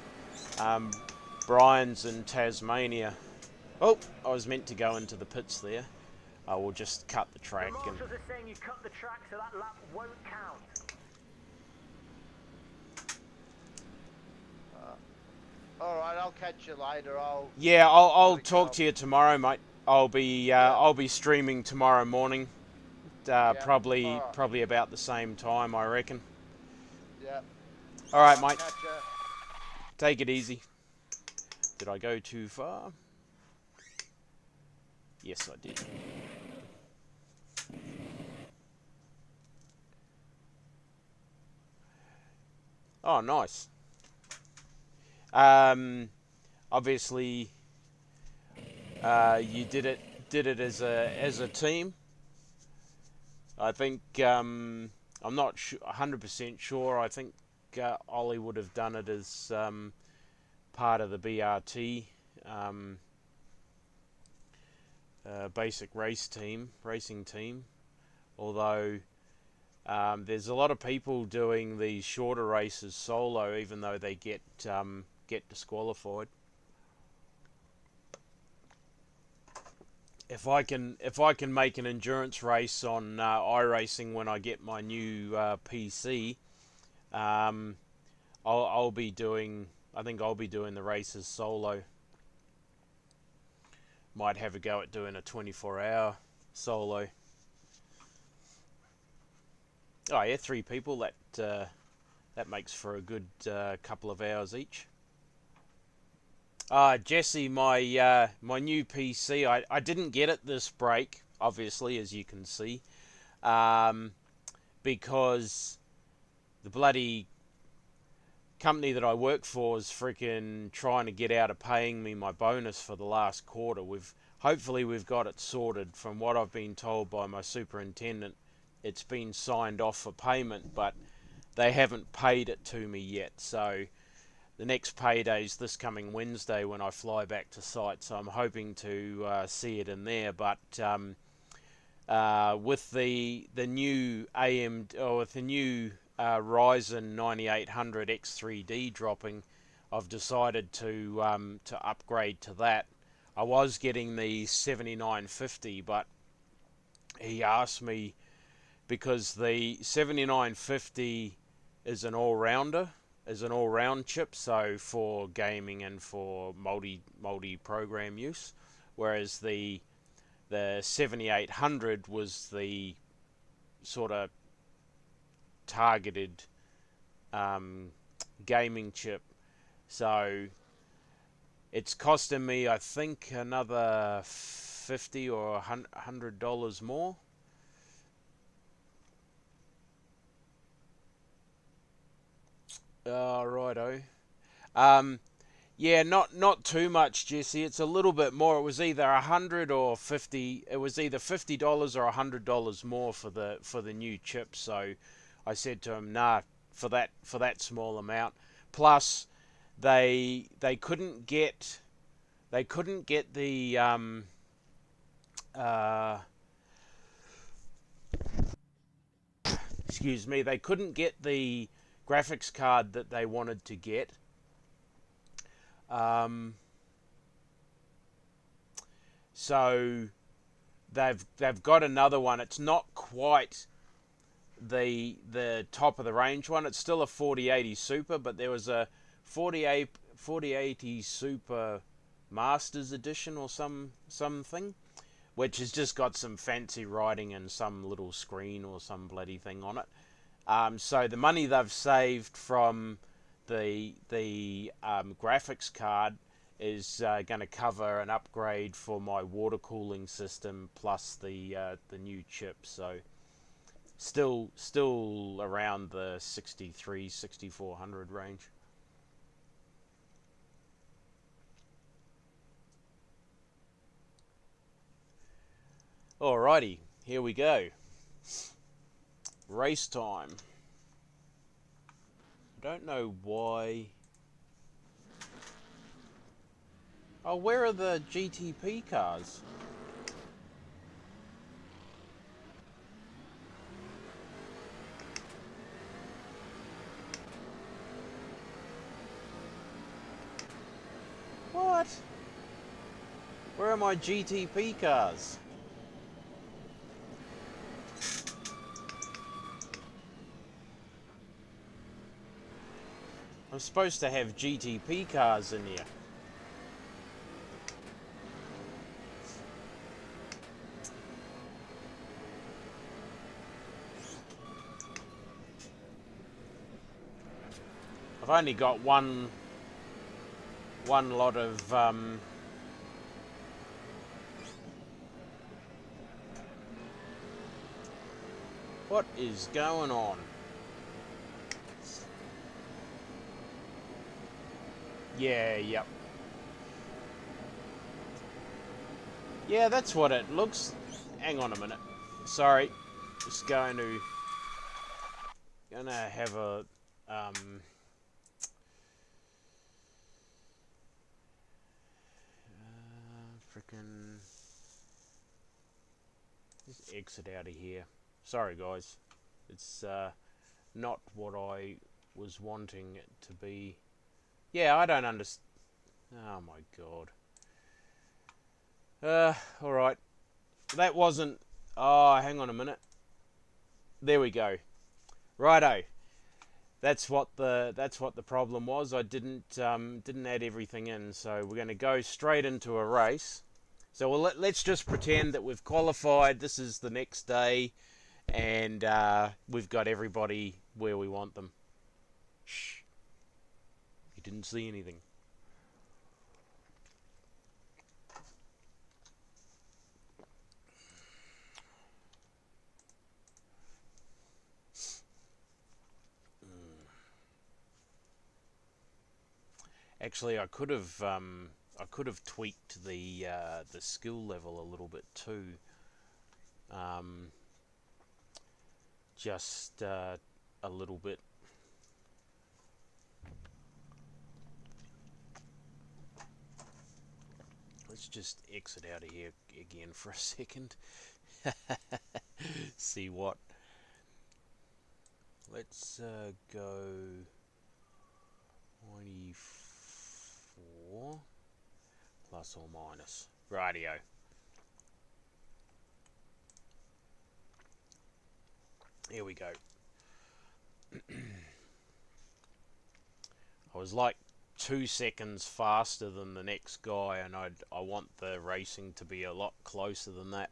Brian's in Tasmania. Oh, I was meant to go into the pits there. I will just cut the track. The marshals are saying you cut the track, so that lap won't count. All right, I'll catch you later. I'll talk to you tomorrow, mate. I'll be streaming tomorrow morning. Probably about the same time, I reckon. Yeah. All right, mate. Catch ya. Take it easy. Did I go too far? Yes, I did. Oh, nice. Obviously, you did it as a team. I think I'm not 100% sure. I think Ollie would have done it as part of the BRT basic racing team. Although there's a lot of people doing these shorter races solo, even though they get disqualified. If I can make an endurance race on iRacing when I get my new PC, I'll be doing. I think I'll be doing the races solo. Might have a go at doing a 24-hour solo. Oh yeah, 3 people. That makes for a good couple of hours each. Jesse, my new PC, I didn't get it this break, obviously, as you can see, because the bloody company that I work for is freaking trying to get out of paying me my bonus for the last quarter. Hopefully we've got it sorted. From what I've been told by my superintendent, it's been signed off for payment, but they haven't paid it to me yet. So the next payday's this coming Wednesday when I fly back to site, so I'm hoping to see it in there. But with the new Ryzen 9800 X3D dropping, I've decided to upgrade to that. I was getting the 7950, but he asked me, because the 7950 is an all-rounder, is an all-round chip, so for gaming and for multi-program use, whereas the 7800 was the sort of targeted gaming chip. So It's costing me, I think, another $50 or $100 more. Righto. Yeah, not too much, Jesse. It's a little bit more. It was either 100 or 50. It was either $50 or $100 more for the new chip. So I said to him, nah, for that small amount. Plus, they couldn't get the uh, excuse me, they couldn't get the graphics card that they wanted to get. Um, so they've got another one. It's not quite the top of the range one. It's still a 4080 Super, but there was a 4080 Super Masters Edition or something, which has just got some fancy writing and some little screen or some bloody thing on it. So the money they've saved from the graphics card is going to cover an upgrade for my water cooling system plus the new chip. So still around the 6400 range. Alrighty, here we go. Race time. I don't know why. Oh, where are the GTP cars? What? Where are my GTP cars? I'm supposed to have GTP cars in here. I've only got one lot of what is going on? Yeah, yep. Yeah, that's what it looks. Hang on a minute. Sorry. Just gonna have a freaking just exit out of here. Sorry guys. It's not what I was wanting it to be. Yeah, I don't understand. Oh my god. Alright. That wasn't... Oh, hang on a minute. There we go. Righto. That's what the problem was. I didn't add everything in, so we're going to go straight into a race. So let's just pretend that we've qualified. This is the next day, and we've got everybody where we want them. Shh. You didn't see anything. Actually, I could have tweaked the skill level a little bit too. Just a little bit. Let's just exit out of here again for a second. See what. Let's go 24 plus or minus. Rightio. Here we go. I was like 2 seconds faster than the next guy, and I want the racing to be a lot closer than that.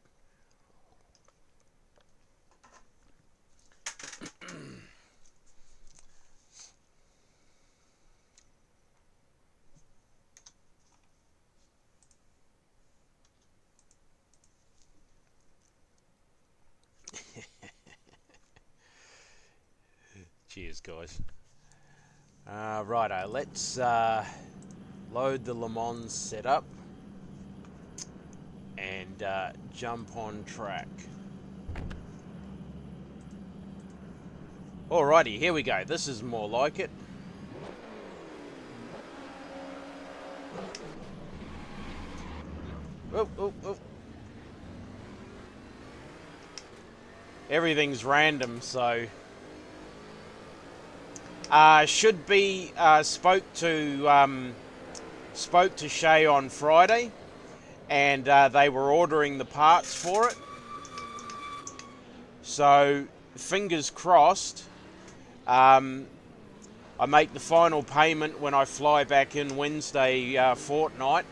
Cheers, guys. Righto, let's load the Le Mans setup and jump on track. Alrighty, here we go. This is more like it. Oh, oh, oh. Everything's random, so should be spoke to Shay on Friday, and they were ordering the parts for it. So fingers crossed. I make the final payment when I fly back in Wednesday fortnight,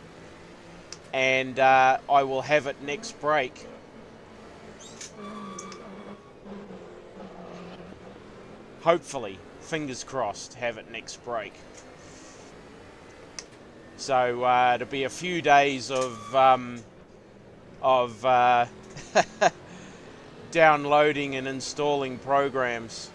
and I will have it next break. Hopefully, fingers crossed, have it next break. So it'll be a few days of downloading and installing programs.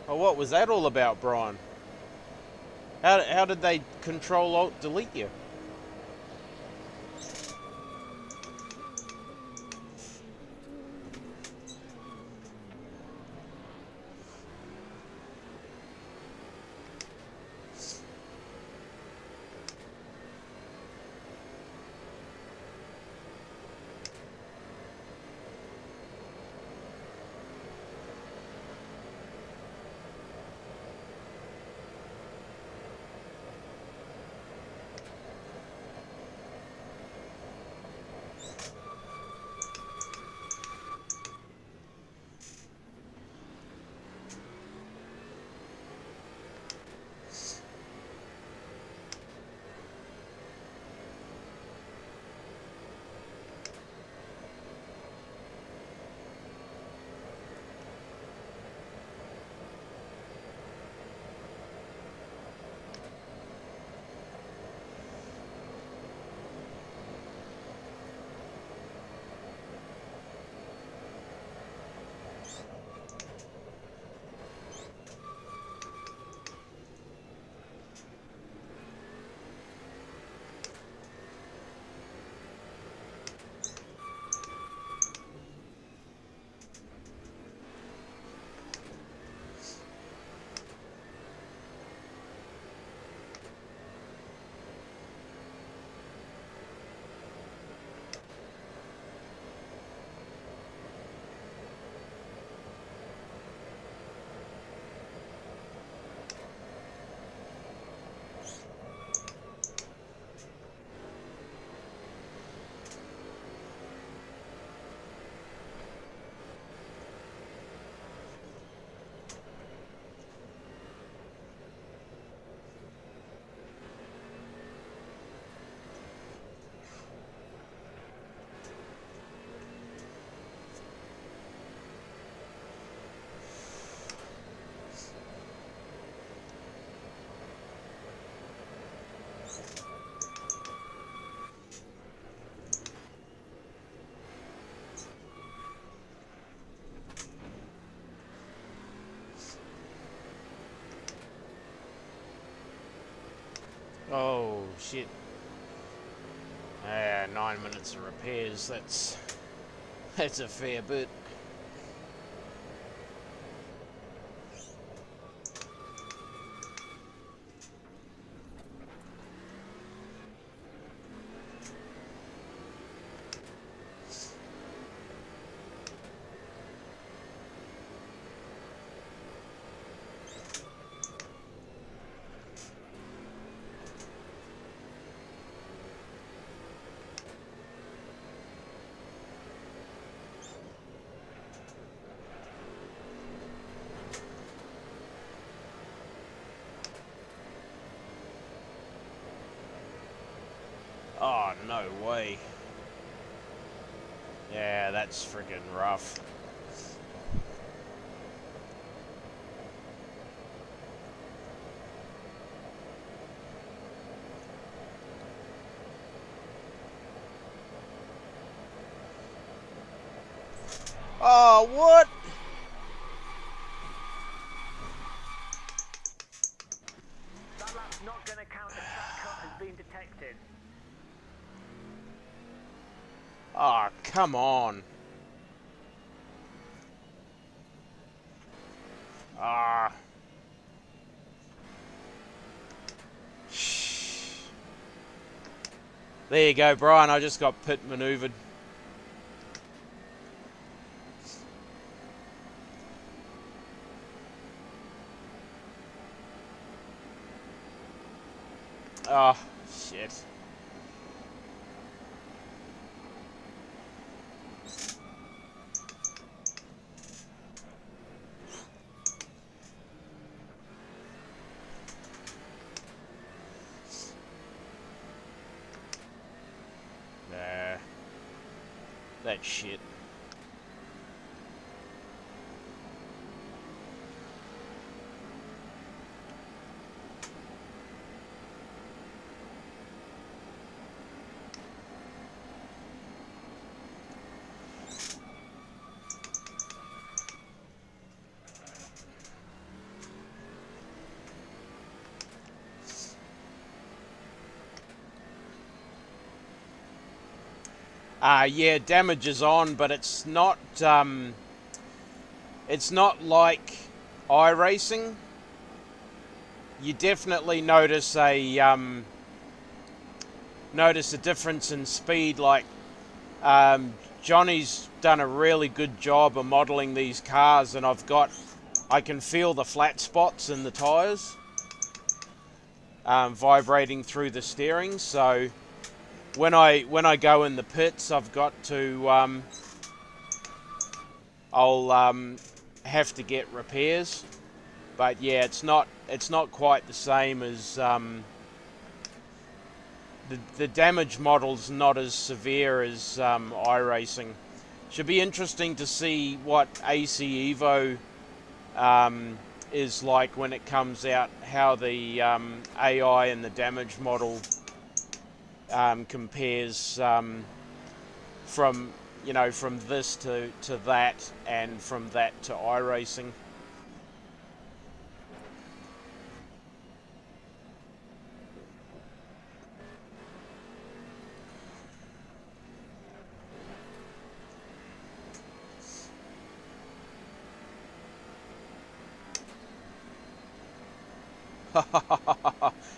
Oh, what was that all about, Brian? How did they Control-Alt-Delete you? Oh, shit. 9 minutes of repairs, that's a fair bit. that's friggin' rough. Oh, what? That lap's not going to count. A track cut has been detected. Oh, come on. Ah. There you go, Brian. I just got pit maneuvered. Oh, shit. Nah. That shit. Yeah, damage is on, but it's not like iRacing. You definitely notice a difference in speed. Like Johnny's done a really good job of modeling these cars, and I can feel the flat spots in the tires vibrating through the steering. So when I go in the pits, I've got to I'll have to get repairs. But yeah, it's not quite the same as the damage model's not as severe as iRacing. Should be interesting to see what AC Evo is like when it comes out, how the AI and the damage model compares from this to that, and from that to iRacing.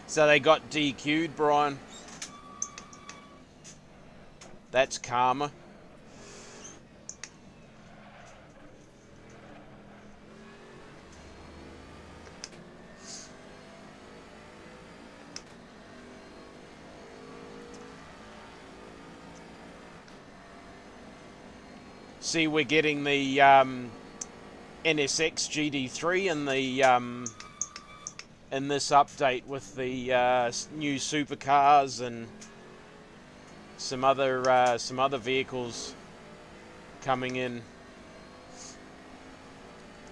So they got DQ'd, Brian. That's karma. See, we're getting the NSX GD3 in the in this update with the new supercars and some other vehicles coming in.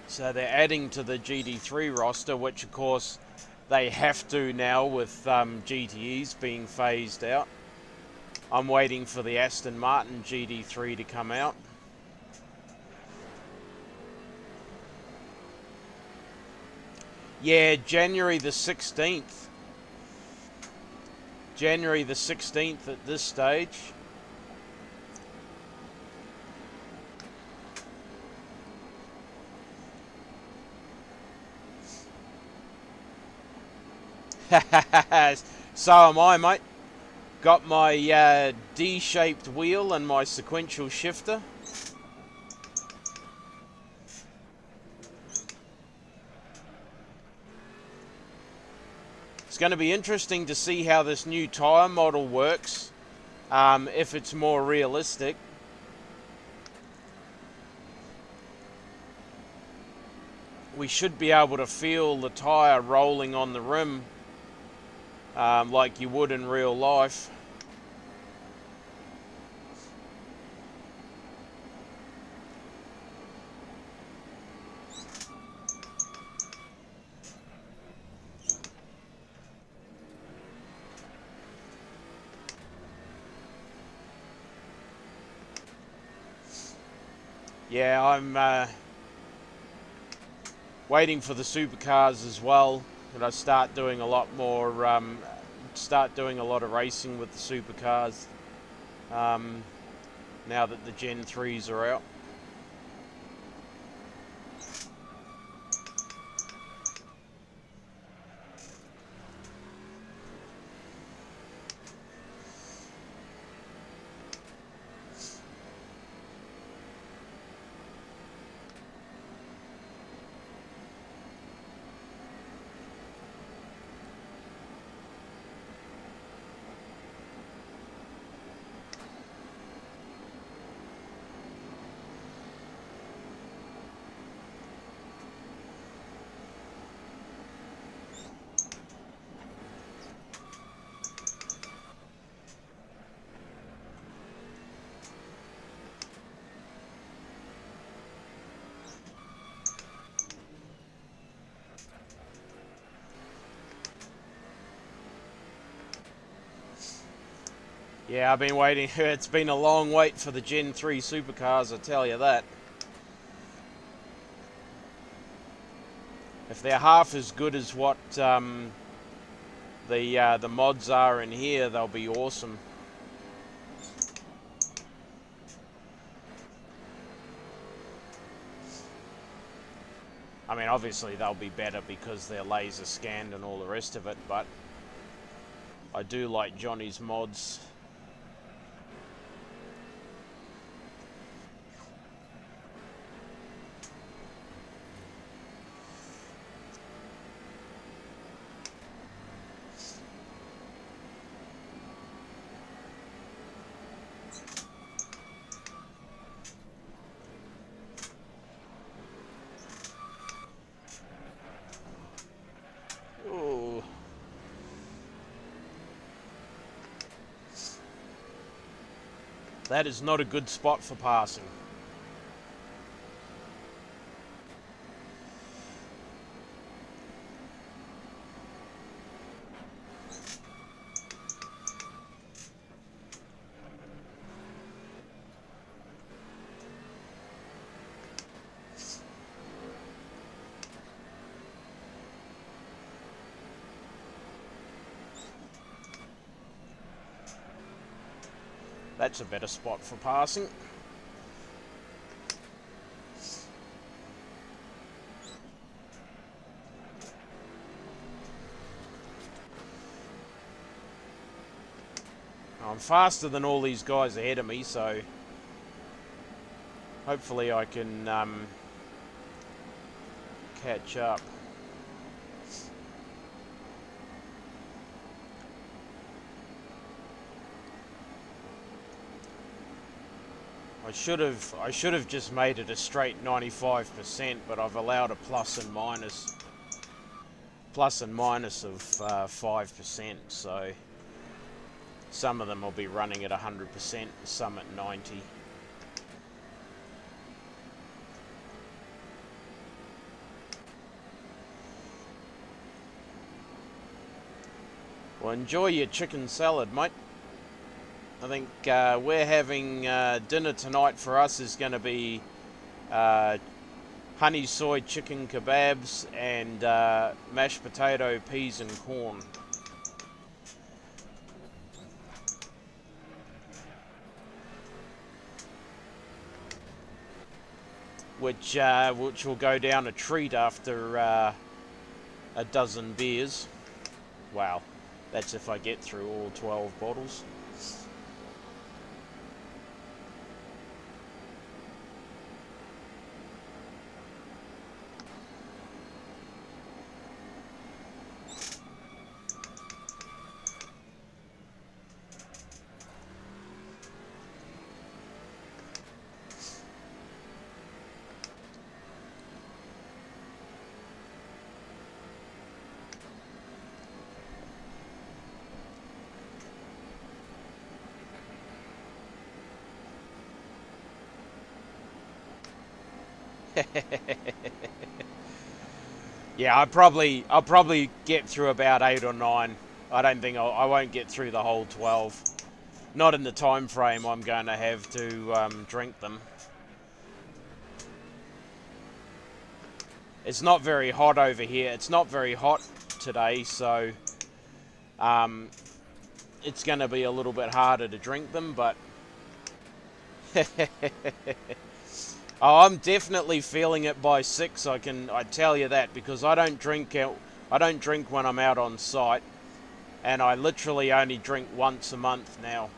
So they're adding to the GD3 roster, which of course they have to now with GTEs being phased out. I'm waiting for the Aston Martin GD3 to come out. Yeah, January the 16th. January the 16th at this stage. So am I, mate. Got my D-shaped wheel and my sequential shifter. It's going to be interesting to see how this new tyre model works, if it's more realistic. We should be able to feel the tyre rolling on the rim like you would in real life. Yeah, I'm waiting for the supercars as well. And I start doing a lot more, start doing a lot of racing with the supercars now that the Gen 3s are out. Yeah, I've been waiting. It's been a long wait for the Gen 3 supercars, I tell you that. If they're half as good as what the mods are in here, they'll be awesome. I mean, obviously they'll be better because they're laser scanned and all the rest of it, but I do like Johnny's mods. Ooh. That is not a good spot for passing. That's a better spot for passing. I'm faster than all these guys ahead of me, so hopefully I can catch up. I should have just made it a straight 95%, but I've allowed a plus and minus of 5%, so some of them will be running at 100%, some at 90%. Well, enjoy your chicken salad, mate. I think we're having dinner tonight. For us is going to be honey soy chicken kebabs and mashed potato, peas and corn. Which will go down a treat after a dozen beers. Wow, that's if I get through all 12 bottles. Yeah, I'll probably get through about 8 or 9. I don't think I won't get through the whole 12. Not in the time frame I'm going to have to drink them. it's not very hot over here. It's not very hot today, so it's going to be a little bit harder to drink them, but oh, I'm definitely feeling it by 6. I tell you that, because I don't drink when I'm out on site, and I literally only drink once a month now.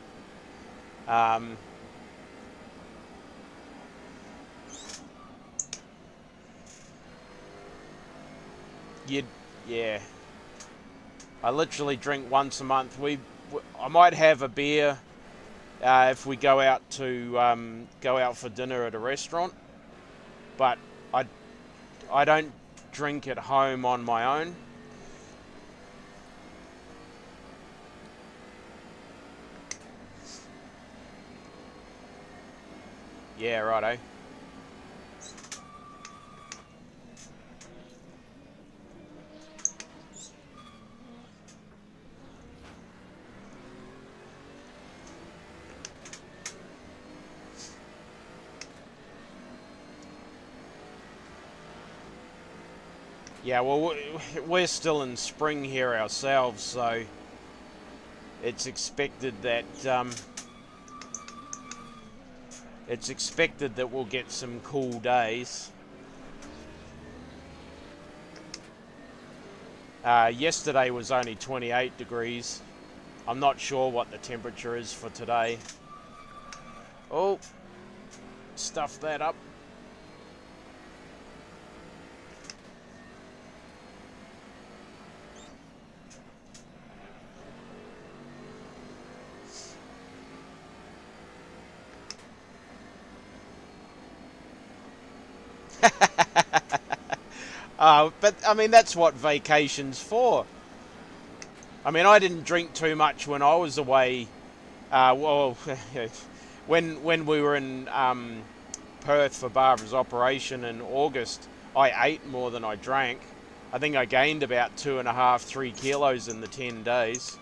Yeah. I literally drink once a month. I might have a beer if we go out for dinner at a restaurant, but I don't drink at home on my own. Yeah, righto. Yeah, well, we're still in spring here ourselves, so it's expected that we'll get some cool days. Yesterday was only 28 degrees. I'm not sure what the temperature is for today. Oh, stuff that up. But I mean, that's what vacation's for. I mean, I didn't drink too much when I was away. Well, when we were in Perth for Barbara's operation in August, I ate more than I drank. I think I gained about 2.5–3 kilos in the 10 days,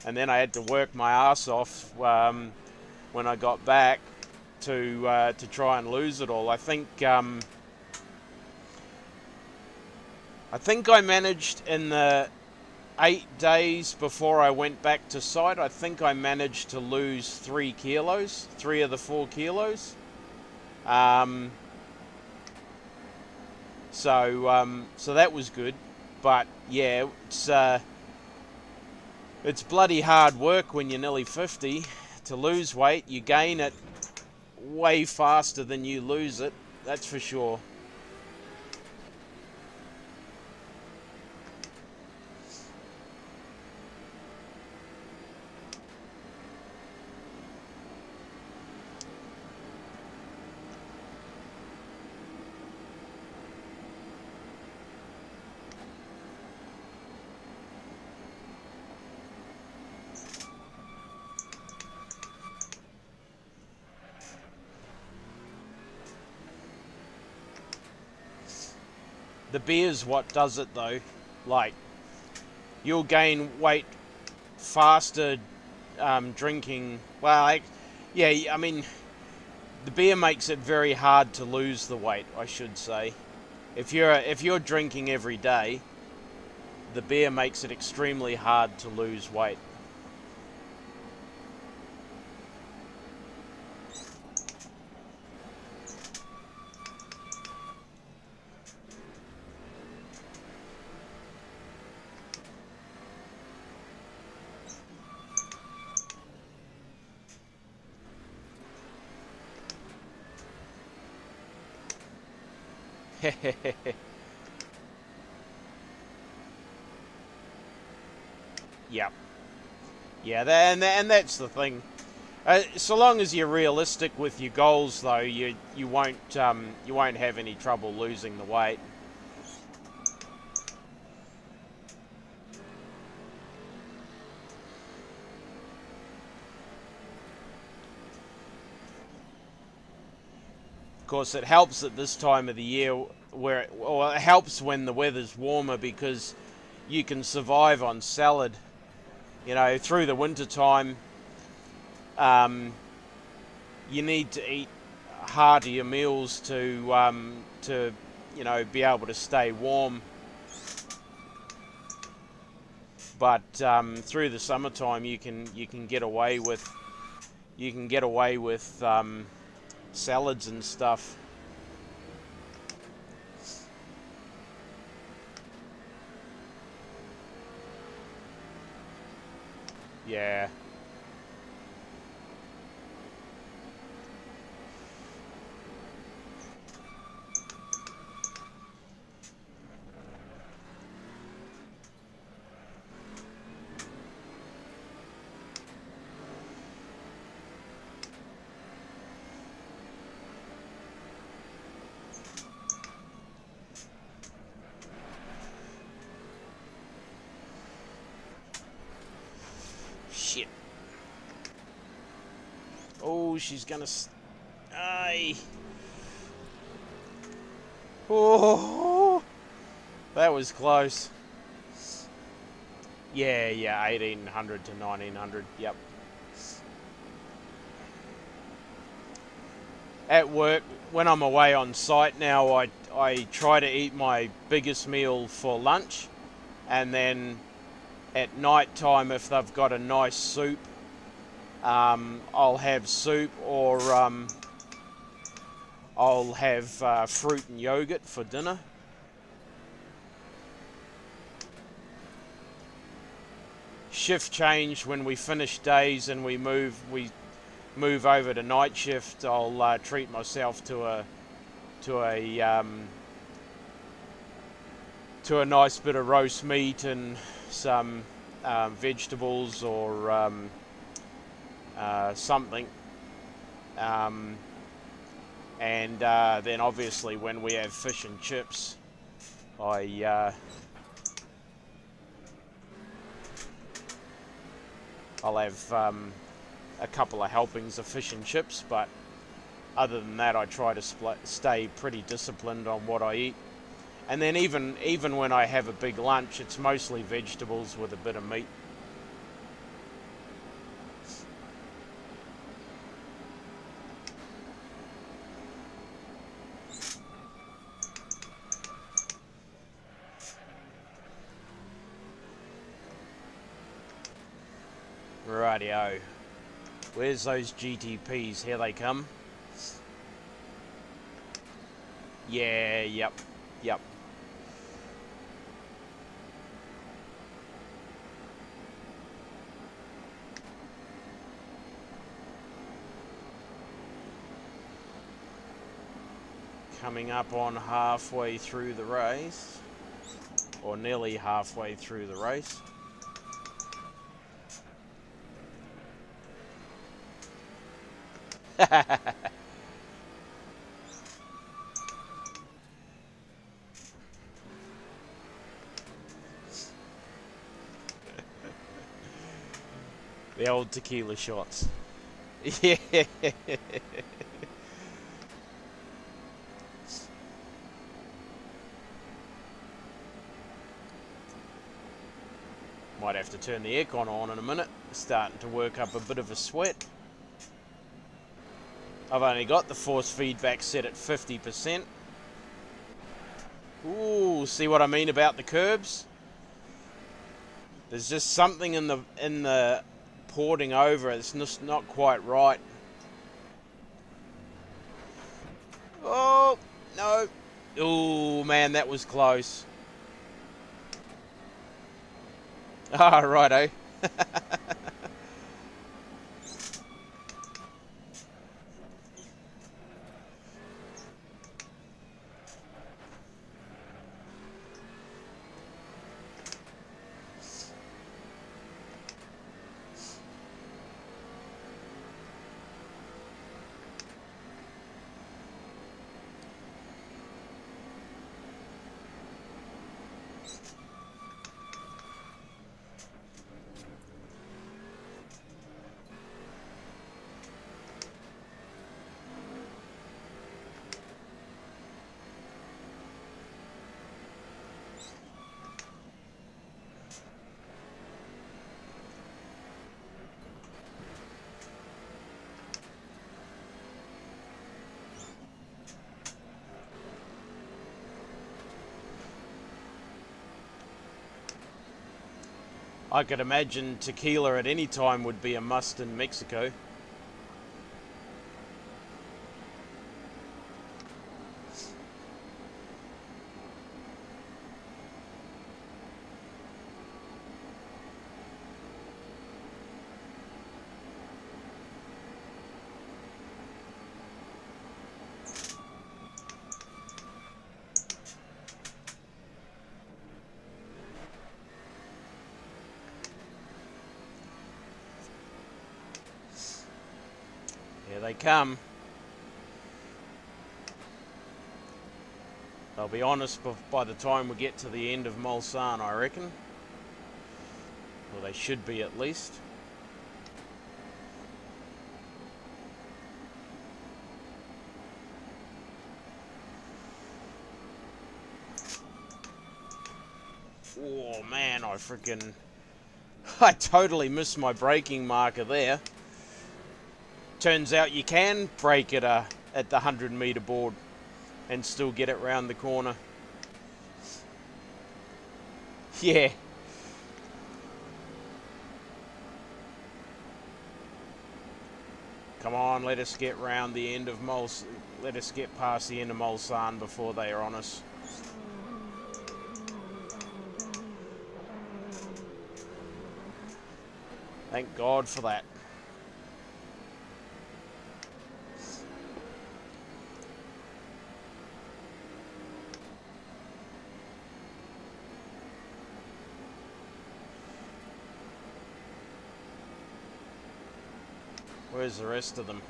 and then I had to work my ass off when I got back to try and lose it all. I think I managed in the 8 days before I went back to site, I think I managed to lose 3 kilos, 3 of the 4 kilos. So that was good. But yeah, it's bloody hard work when you're nearly 50 to lose weight. You gain it way faster than you lose it, that's for sure. The beer's what does it though. Like, you'll gain weight faster drinking. Well, yeah, I mean, the beer makes it very hard to lose the weight, I should say. If you're drinking every day, the beer makes it extremely hard to lose weight. Yep. Yeah, and that's the thing. So long as you're realistic with your goals, though, you won't have any trouble losing the weight. Of course, it helps at this time of the year it helps when the weather's warmer, because you can survive on salad. You know, through the winter time, you need to eat heartier meals to you know, be able to stay warm. But through the summertime, you can get away with salads and stuff. Yeah. Shit. Oh, she's gonna... Aye. Oh, that was close. Yeah, 1800 to 1900, yep. At work, when I'm away on site now, I try to eat my biggest meal for lunch, and then at night time, if they've got a nice soup, I'll have soup, or I'll have fruit and yogurt for dinner. Shift change, when we finish days and we move over to night shift, I'll treat myself to a nice bit of roast meat and some vegetables or something. And then obviously when we have fish and chips, I'll have a couple of helpings of fish and chips, but other than that, I try to stay pretty disciplined on what I eat. And then even when I have a big lunch, it's mostly vegetables with a bit of meat. Rightio. Where's those GTPs? Here they come. Yeah, yep. Coming up on halfway through the race, or nearly halfway through the race. The old tequila shots. Yeah. Might have to turn the aircon on in a minute. Starting to work up a bit of a sweat. I've only got the force feedback set at 50%. Ooh, see what I mean about the curbs? There's just something in the porting over. It's just not quite right. Oh, no. Oh, man, that was close. Ah, righto. I could imagine tequila at any time would be a must in Mexico. Here they come. They'll be honest by the time we get to the end of Mulsanne, I reckon. Well, they should be at least. Oh man, I totally missed my braking marker there. Turns out you can brake at the 100-meter board and still get it round the corner. Yeah. Come on, let us get round the end of let us get past the end of Mulsanne before they are on us. Thank God for that. Where's the rest of them?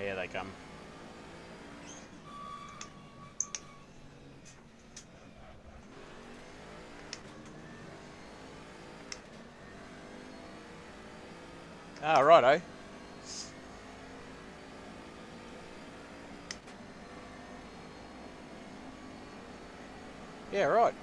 Here they come. Ah, righto. Yeah, right.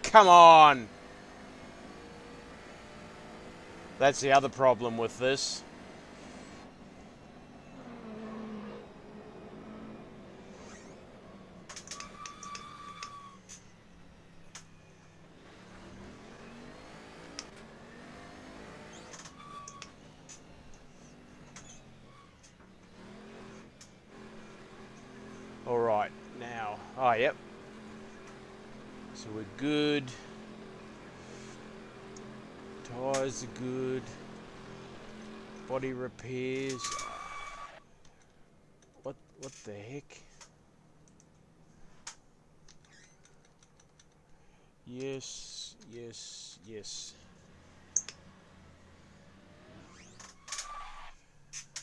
Come on! That's the other problem with this. Alright, now. Oh, yep. So we're good. Tyres are good. Body repairs. What the heck? Yes, yes, yes.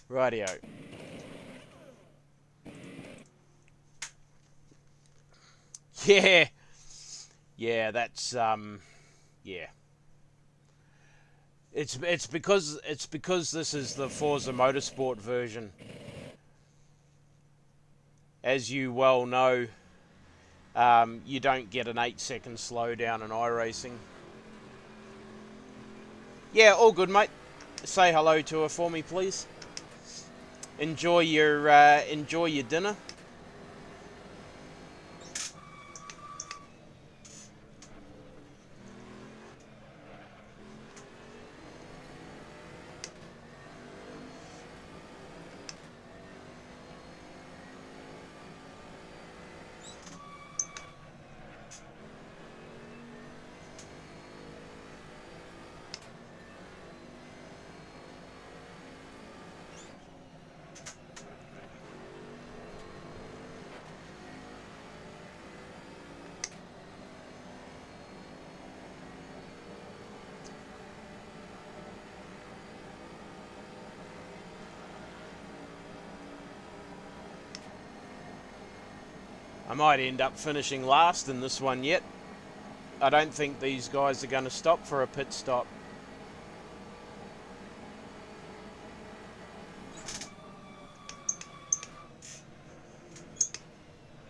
Rightio. Yeah. Yeah, that's yeah. It's because this is the Forza Motorsport version. As you well know, you don't get an 8-second slowdown in iRacing. Yeah, all good, mate. Say hello to her for me, please. Enjoy your dinner. might end up finishing last in this one yet. I don't think these guys are going to stop for a pit stop.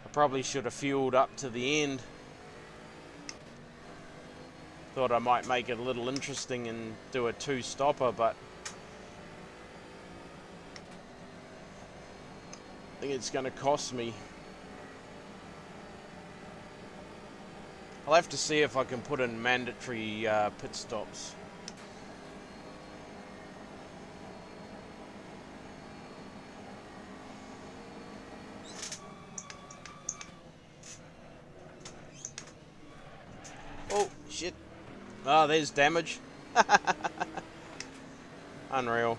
I probably should have fueled up to the end. Thought I might make it a little interesting and do a two-stopper, but I think it's going to cost me. I'll have to see if I can put in mandatory pit stops. Oh, shit. Oh, there's damage. Unreal.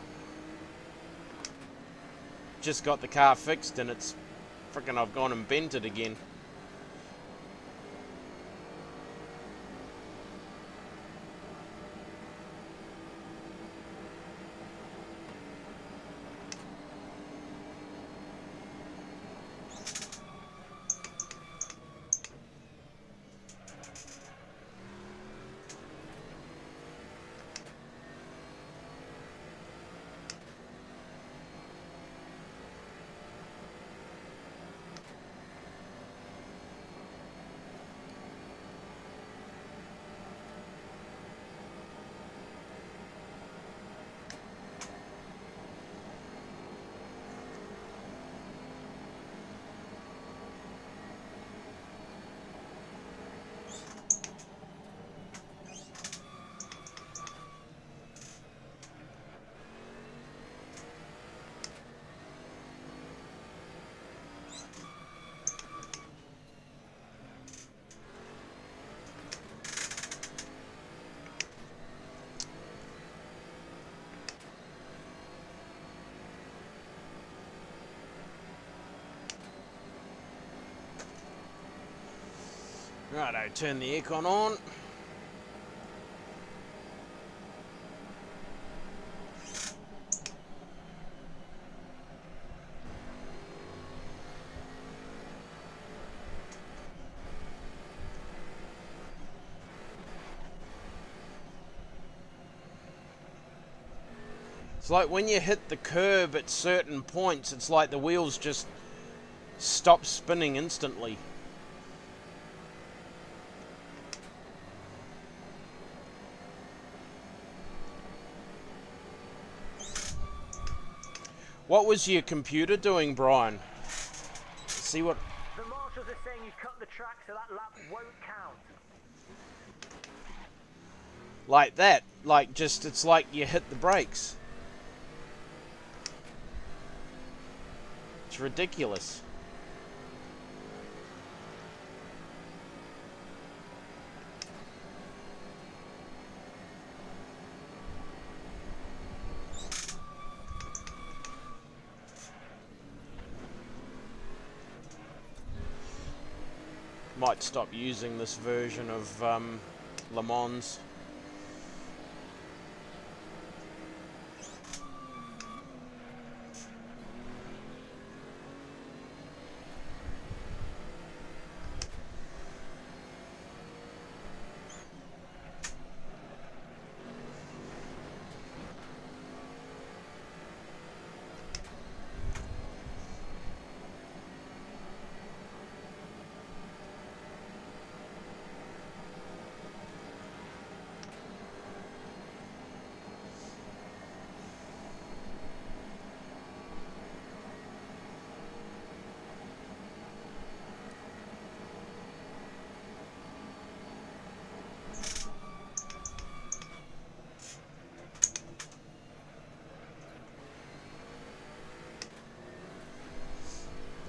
Just got the car fixed and it's frickin' I've gone and bent it again. Righto, turn the aircon on. It's like when you hit the curb at certain points, it's like the wheels just stop spinning instantly. What was your computer doing, Brian? See what... The marshals are saying you cut the track so that lap won't count. Like that. Like just, it's like you hit the brakes. It's ridiculous. Might stop using this version of Le Mans.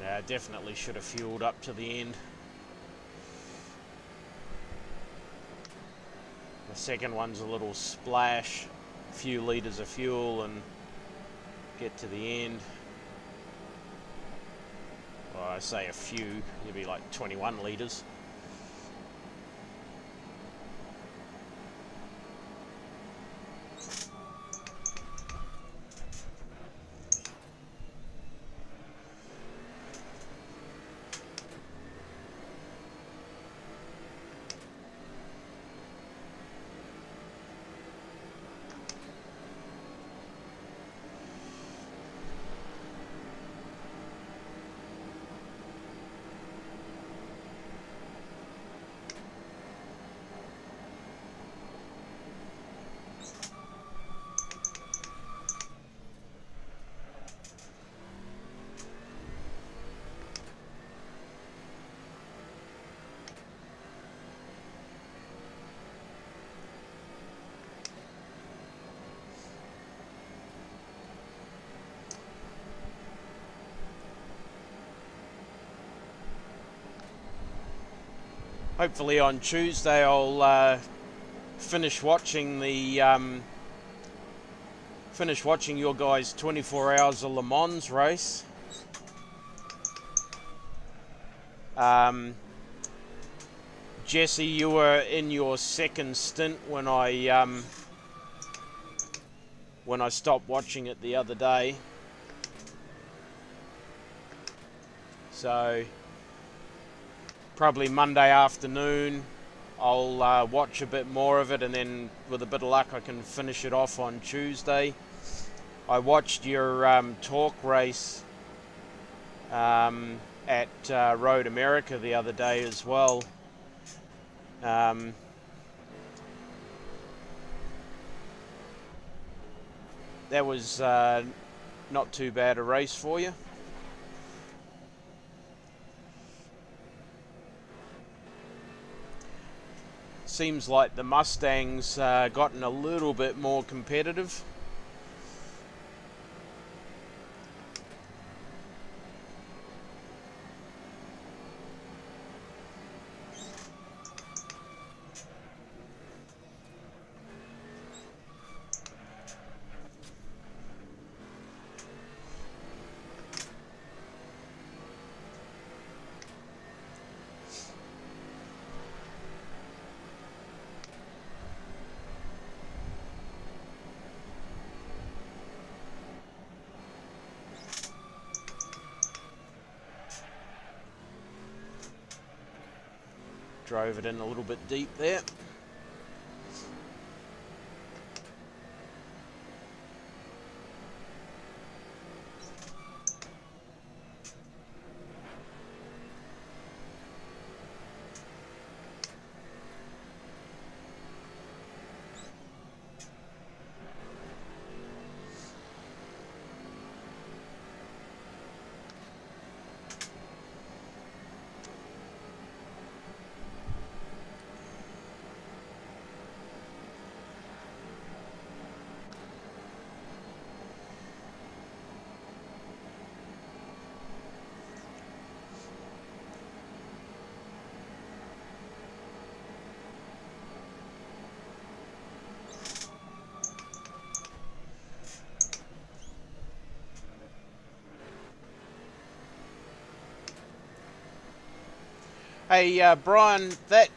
Yeah, definitely should have fueled up to the end. The second one's a little splash, a few litres of fuel and get to the end. Well, I say a few, it'd be like 21 litres. hopefully on Tuesday I'll finish watching your guys' 24 Hours of Le Mans race. Jesse, you were in your second stint when I stopped watching it the other day. So probably Monday afternoon I'll watch a bit more of it, and then with a bit of luck I can finish it off on Tuesday. I watched your talk race at Road America the other day as well. That was not too bad a race for you. Seems like the Mustang's gotten a little bit more competitive. Drove it in a little bit deep there. Hey, Brian, that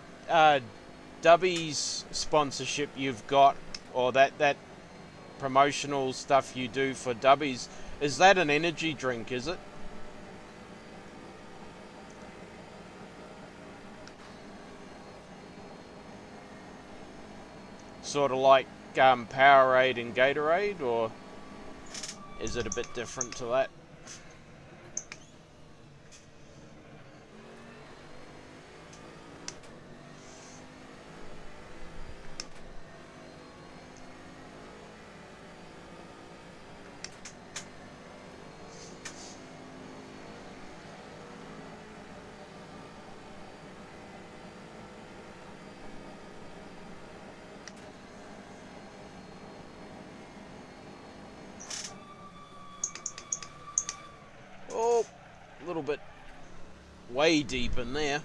Dubbies sponsorship you've got, or that promotional stuff you do for Dubbies, is that an energy drink, is it? Sort of like Powerade and Gatorade, or is it a bit different to that? Oh, a little bit way deep in there.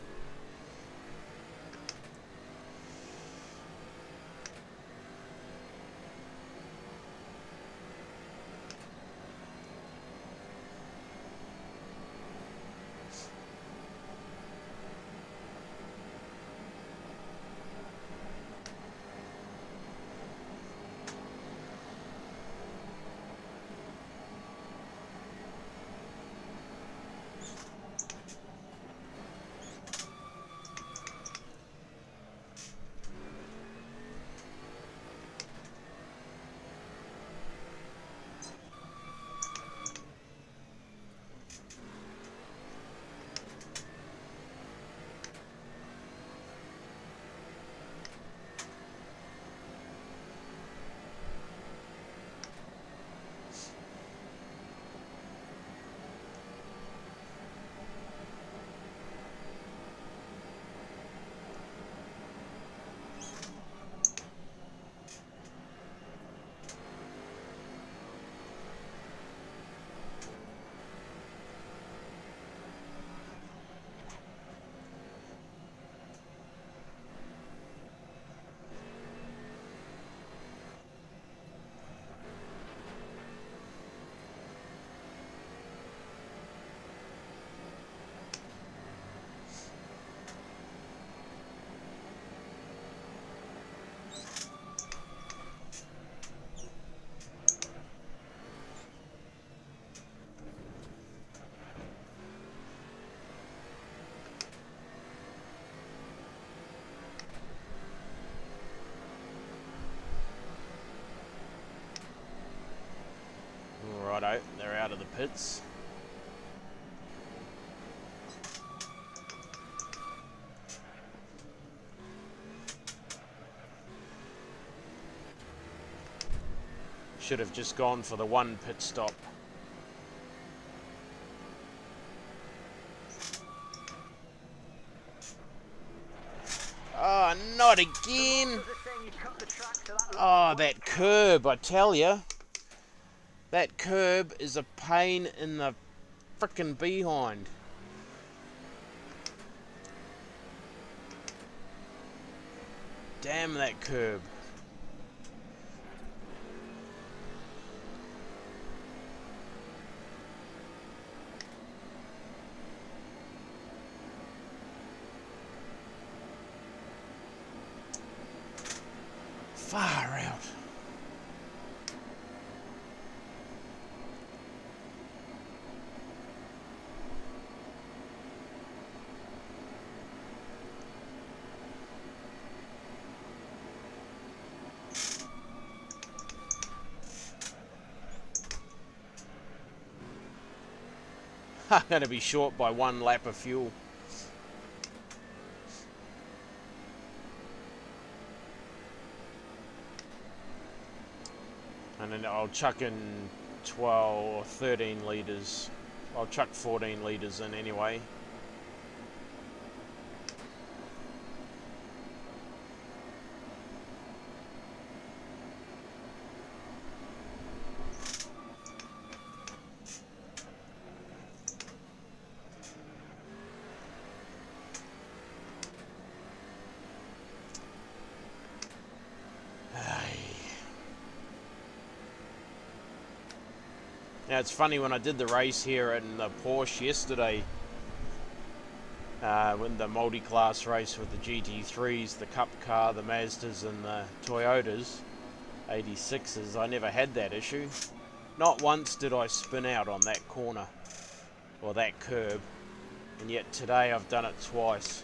the pits. Should have just gone for the one pit stop. Oh, not again. Oh, that curb, I tell ya. That curb is a pain in the frickin' behind. Damn that curb. Far out. I'm going to be short by 1 lap of fuel. And then I'll chuck in 12 or 13 litres. I'll chuck 14 litres in anyway. Now it's funny, when I did the race here in the Porsche yesterday, when the multi-class race with the GT3s, the Cup car, the Mazdas and the Toyotas, 86s, I never had that issue. Not once did I spin out on that corner, or that curb, and yet today I've done it twice.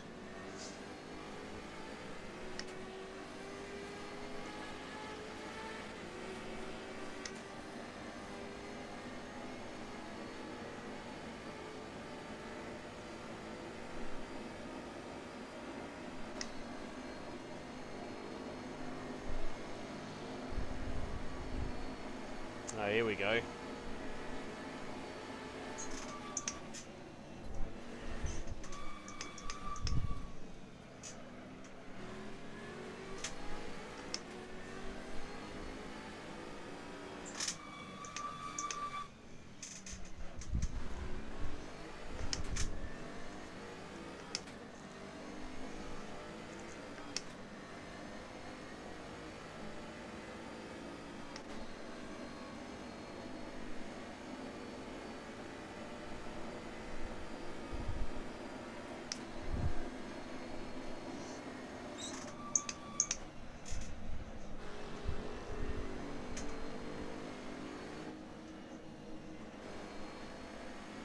Oh, here we go.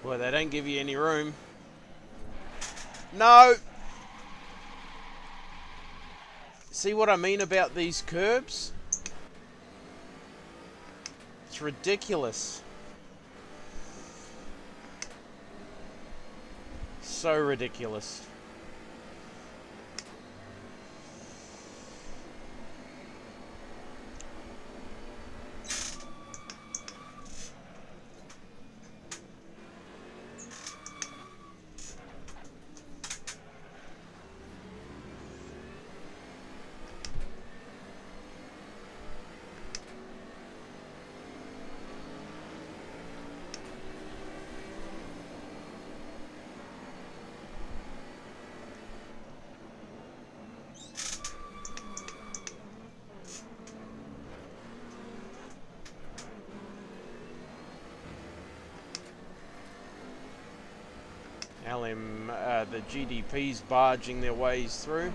Boy, they don't give you any room. No! See what I mean about these curbs? It's ridiculous. So ridiculous. The GDP's barging their ways through.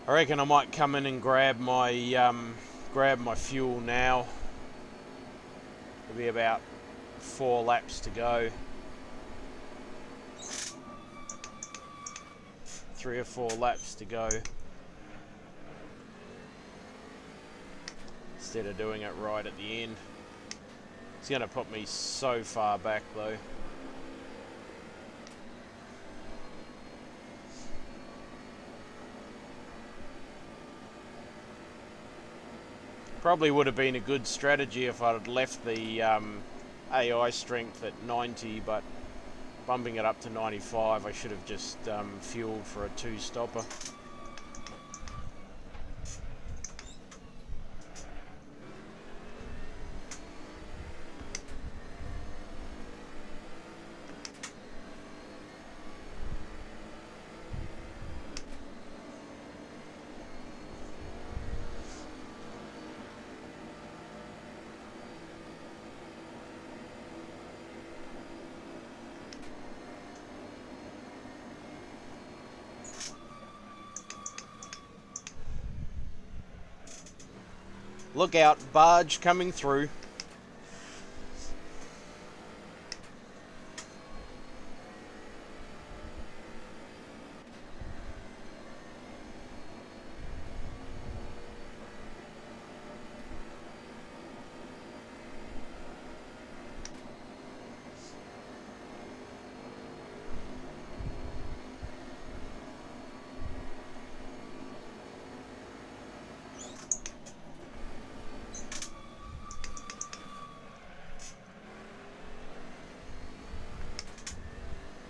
I reckon I might come in and grab my fuel now. There'll be about 4 laps to go. 3 or 4 laps to go. Instead of doing it right at the end. It's going to put me so far back though. Probably would have been a good strategy if I had left the AI strength at 90, but bumping it up to 95, I should have just fueled for a 2-stopper. Look out, barge coming through.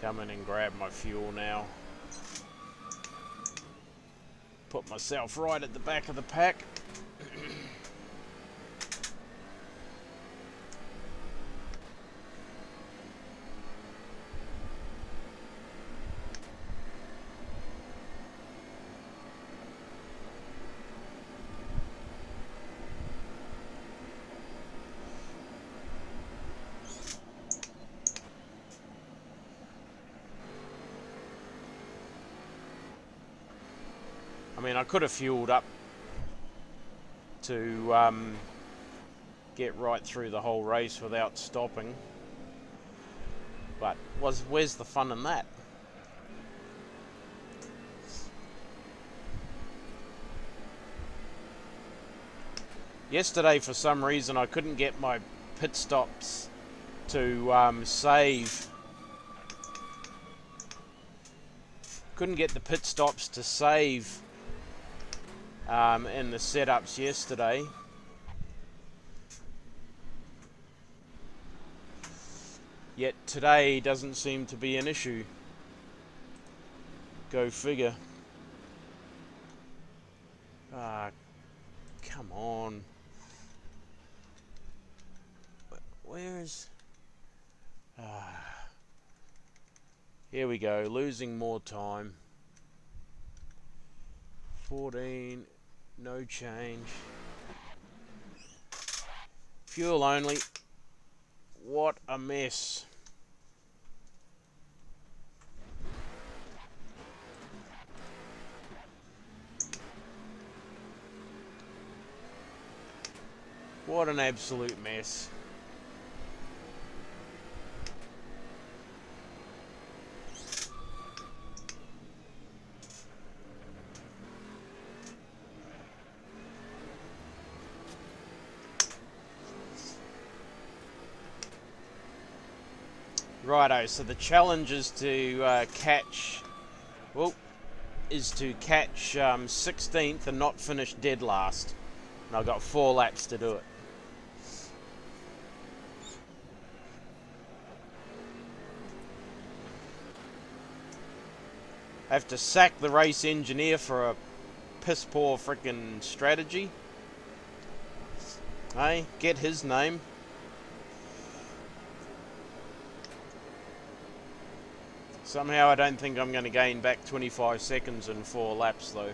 Come in and grab my fuel now. Put myself right at the back of the pack. I mean, I could have fueled up to get right through the whole race without stopping, but where's the fun in that? Yesterday, for some reason, I couldn't get my pit stops to save. Couldn't get the pit stops to save in the setups yesterday. Yet today doesn't seem to be an issue. Go figure. Ah, come on. Where is... Here we go, losing more time. 14, no change. Fuel only. What a mess. What an absolute mess. Righto, so the challenge is to catch 16th and not finish dead last. And I've got 4 laps to do it. I have to sack the race engineer for a piss poor frickin' strategy. Hey, get his name. Somehow I don't think I'm going to gain back 25 seconds in 4 laps though.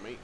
me.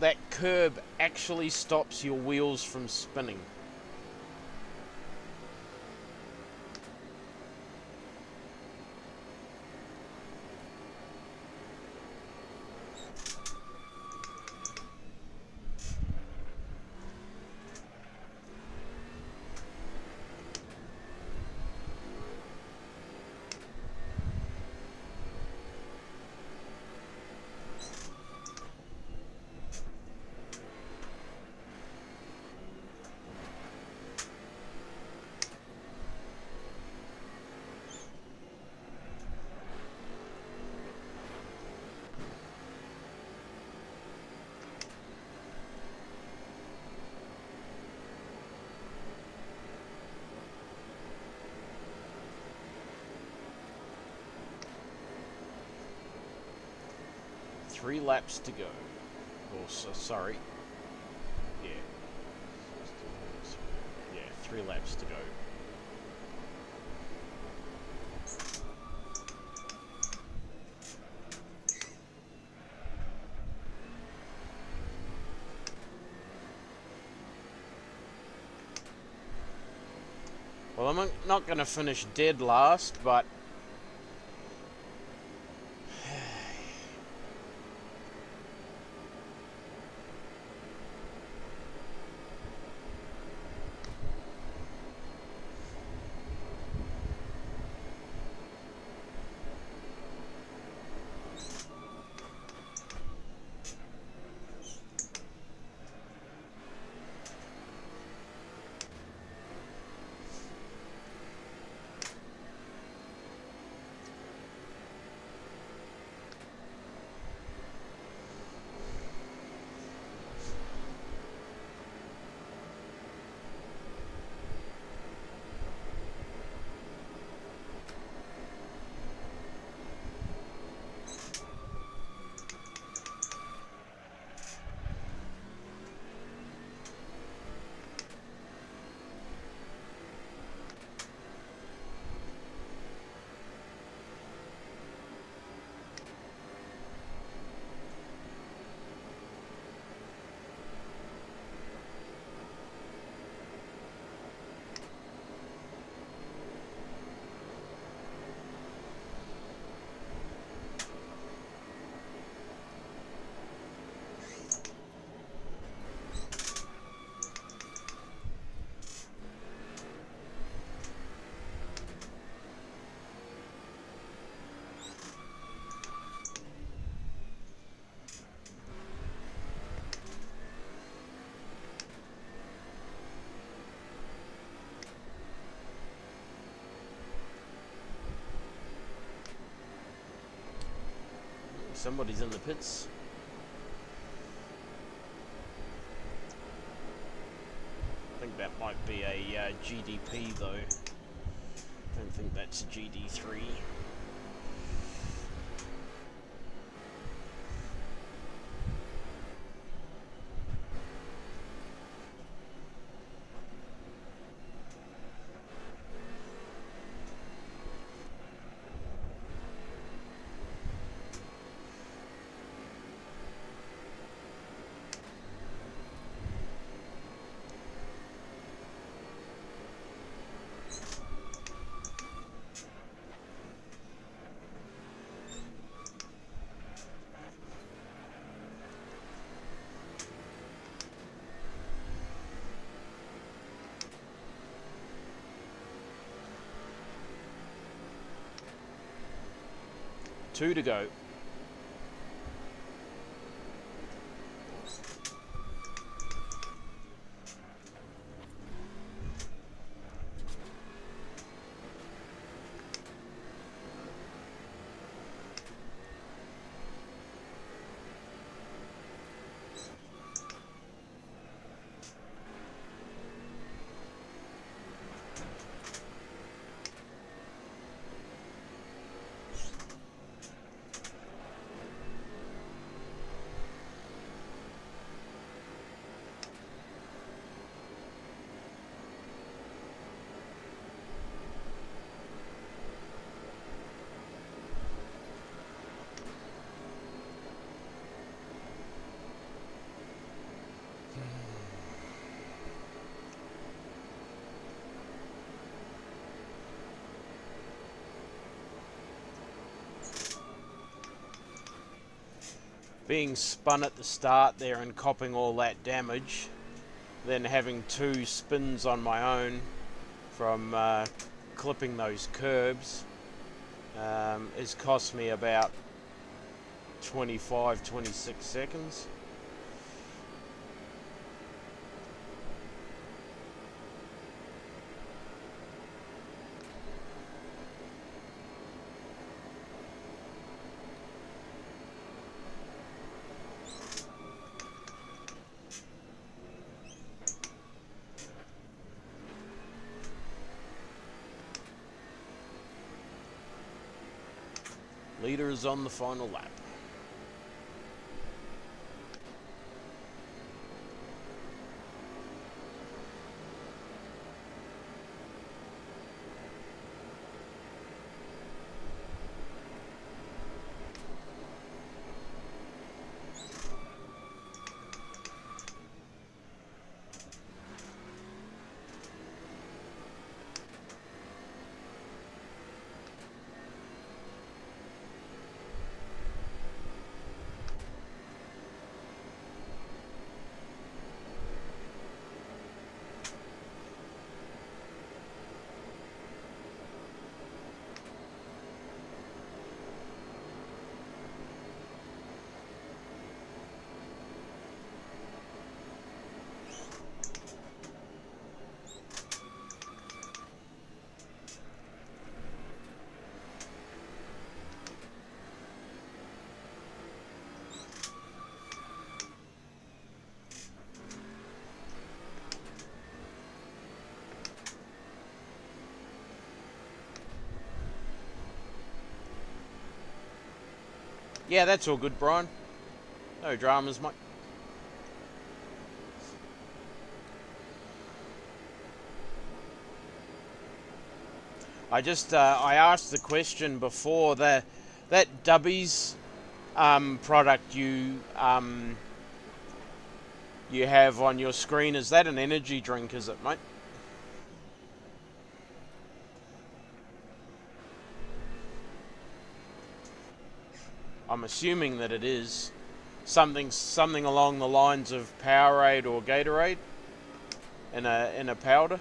That curb actually stops your wheels from spinning. Three laps to go. Or sorry. Yeah. Yeah, 3 laps to go. Well, I'm not going to finish dead last, but somebody's in the pits. I think that might be a GDP though. I don't think that's a GD3. 2 to go. Being spun at the start there and copping all that damage, then having 2 spins on my own from clipping those curbs, has cost me about 25-26 seconds. Leader is on the final lap. Yeah, that's all good, Brian. No dramas, mate. I asked the question before, that Dubbies product you have on your screen, is that an energy drink, is it, mate? I'm assuming that it is something along the lines of Powerade or Gatorade in a powder.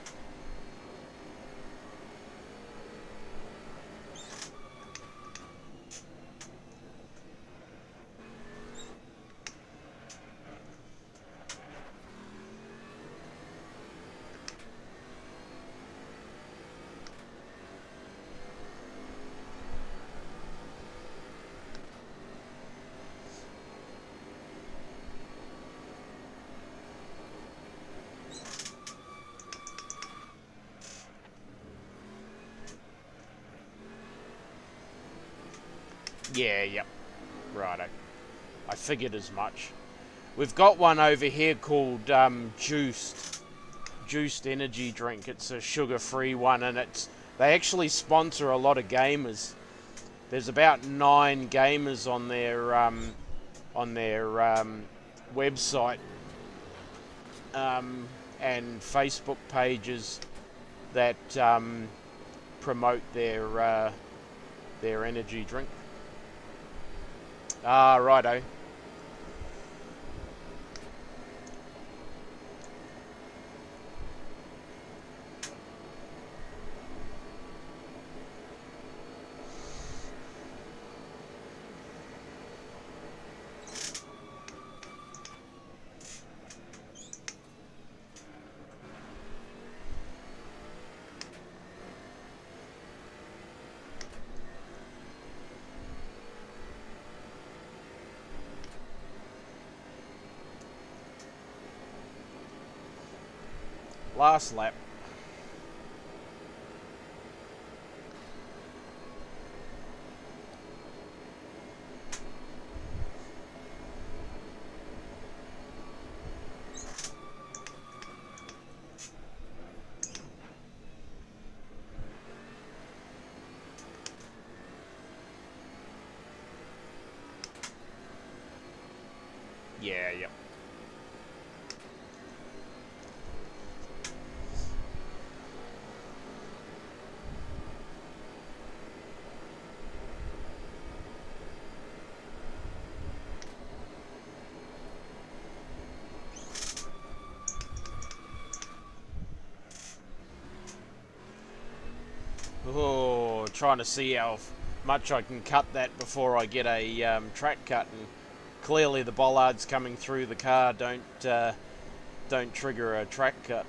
Yeah, yep. Righto. I figured as much. We've got one over here called Juiced Energy Drink. It's a sugar-free one, and they actually sponsor a lot of gamers. There's about 9 gamers on their website and Facebook pages that promote their energy drink. Ah, righto. last lap. Yeah, yep. Oh, trying to see how much I can cut that before I get a track cut, and clearly the bollards coming through the car don't trigger a track cut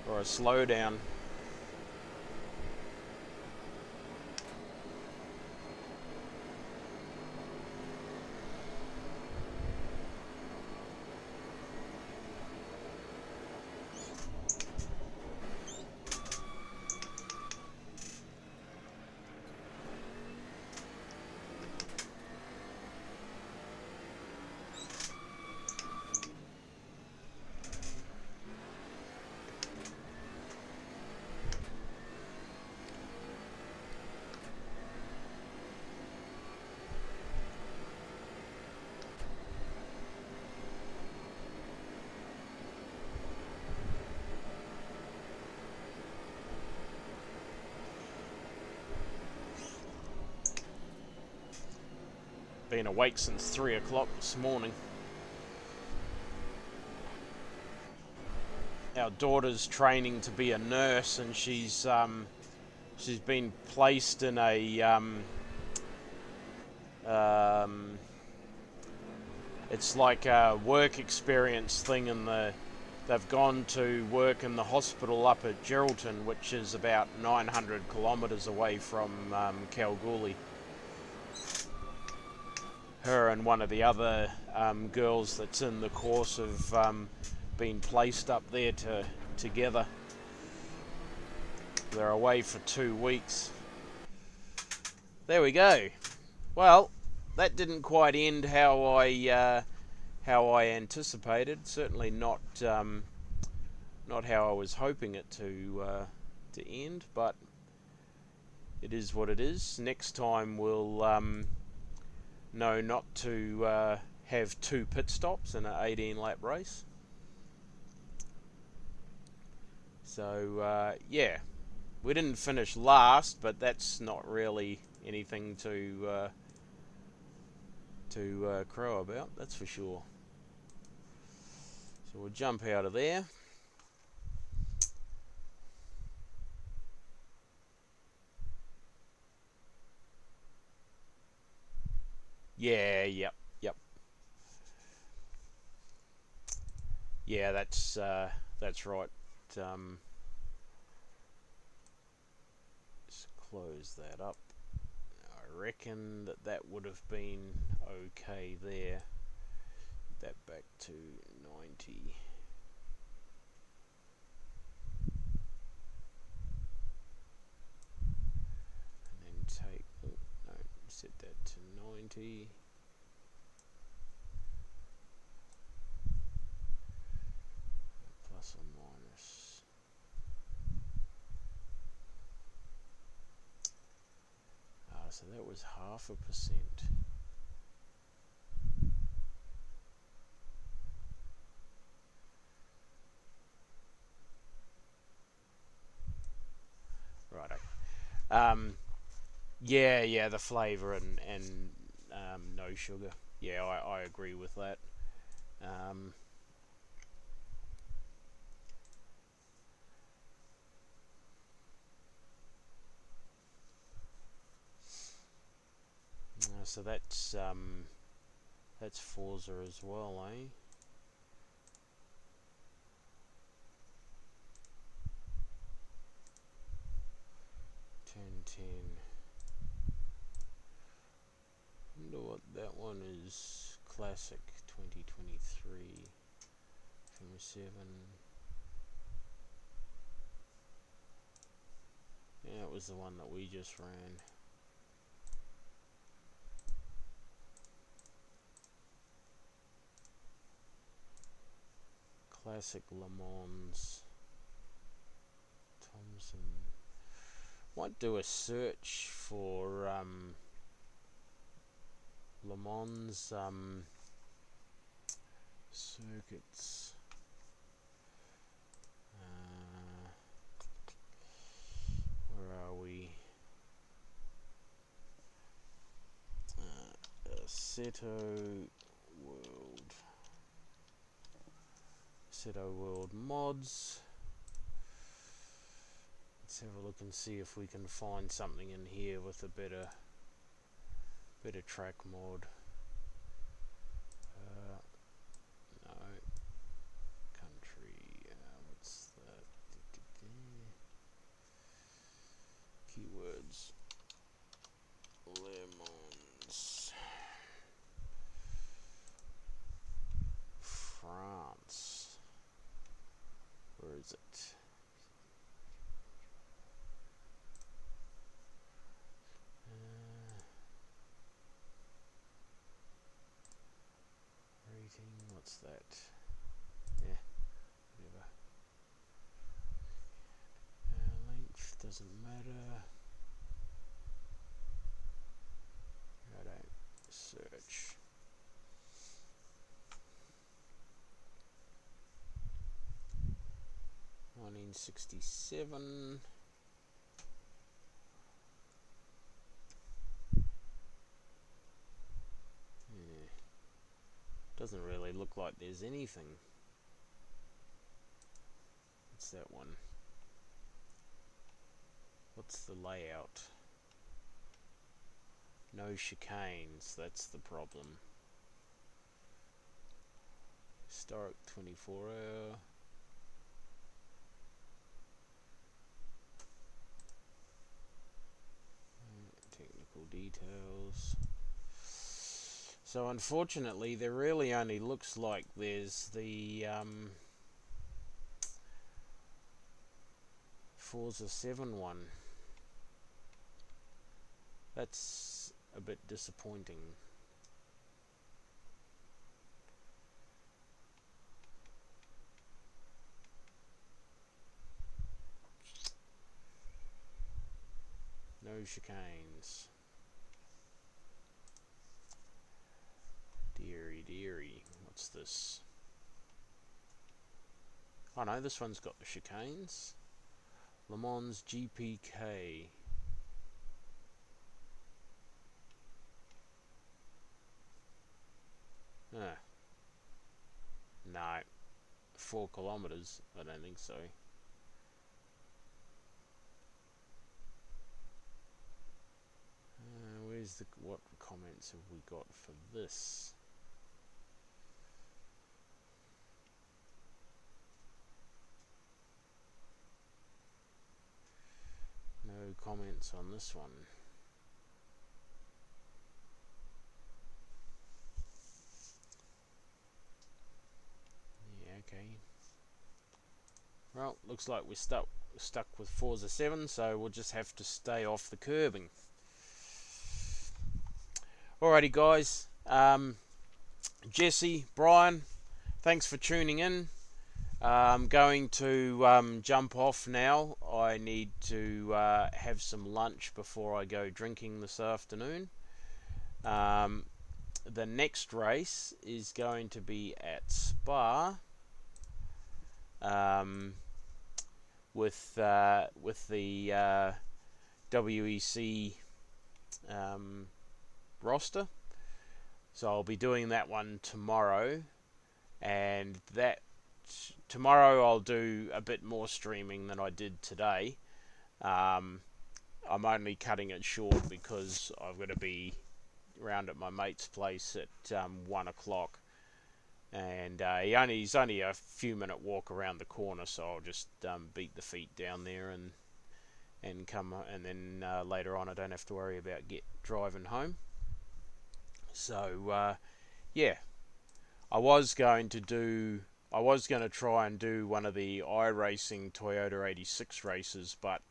or a slowdown. Been awake since 3 o'clock this morning. Our daughter's training to be a nurse, and she's been placed in a it's like a work experience thing in the. They've gone to work in the hospital up at Geraldton, which is about 900 kilometres away from Kalgoorlie. Her and one of the other girls that's in the course have been placed up there together. They're away for 2 weeks. There we go. Well, that didn't quite end how I anticipated. Certainly not how I was hoping it to end, but it is what it is. Next time we'll know not to have 2 pit stops in an 18-lap race. So yeah, we didn't finish last, but that's not really anything to crow about, that's for sure. So we'll jump out of there. Yeah, yep. Yeah, that's right. Just close that up. I reckon that would have been okay there. That back to 90. And then take, set that to 90. Plus or minus. So that was 0.5%. Righto. Yeah, the flavour and no sugar. Yeah, I agree with that. So that's Forza as well, eh? Wonder what that one is. Classic 2023 from 7. Yeah, it was the one that we just ran. Classic Le Mans. Thompson. Might do a search for Le Mans circuits. Where are we? Assetto World mods. Let's have a look and see if we can find something in here with a better track mod. No. Country. What's that? Keywords. Lemons. France. Where is it? Rating. What's that? Yeah. Whatever. Length doesn't matter. Righto. Search. $1967. Yeah. Doesn't really look like there's anything. What's that one? What's the layout? No chicanes, that's the problem. Historic 24-hour. Technical details. So unfortunately there really only looks like there's the Forza 7 one. That's a bit disappointing. No chicanes. Deary. What's this? Oh no, this one's got the chicanes. Le Mans GPK. No. 4 kilometers? I don't think so. Where's the... what comments have we got for this? No comments on this one. Yeah, okay. Well, looks like we're stuck with Forza 7, so we'll just have to stay off the curbing. Alrighty guys, Jesse, Brian, thanks for tuning in. I'm going to jump off now. I need to have some lunch before I go drinking this afternoon. The next race is going to be at Spa with the WEC roster. So I'll be doing that one tomorrow, and that tomorrow I'll do a bit more streaming than I did today. I'm only cutting it short because I've got to be round at my mate's place at 1 o'clock, and he's only a few minute walk around the corner, so I'll just beat the feet down there and come, and then later on I don't have to worry about driving home. So yeah, I was going to try and do one of the iRacing Toyota 86 races, but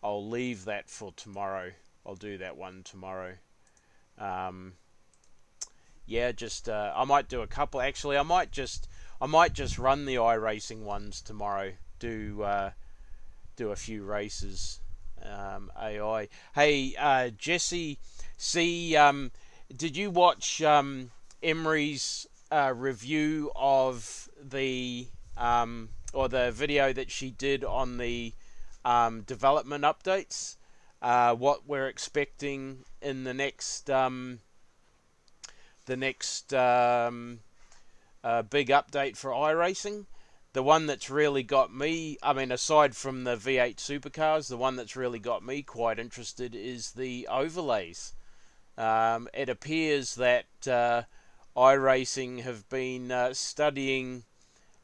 I'll leave that for tomorrow. I'll do that one tomorrow. Yeah, just I might do a couple. Actually, I might just run the iRacing ones tomorrow. Do a few races. AI. Hey, Jesse. See, did you watch Emery's review of the or the video that she did on the development updates? What we're expecting in the next big update for iRacing. The one that's really got me, I mean, aside from the V8 supercars, the one that's really got me quite interested is the overlays. It appears that iRacing have been studying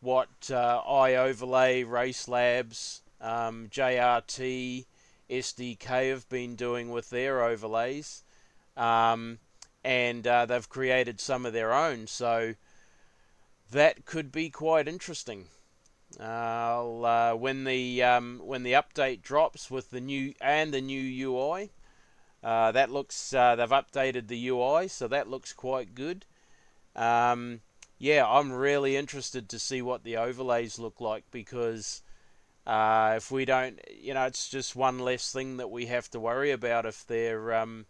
what iOverlay, Race Labs, JRT, SDK have been doing with their overlays, and they've created some of their own. So that could be quite interesting. When the update drops with the new UI, that looks they've updated the UI, so that looks quite good. Yeah, I'm really interested to see what the overlays look like, because if we don't, it's just one less thing that we have to worry about if they're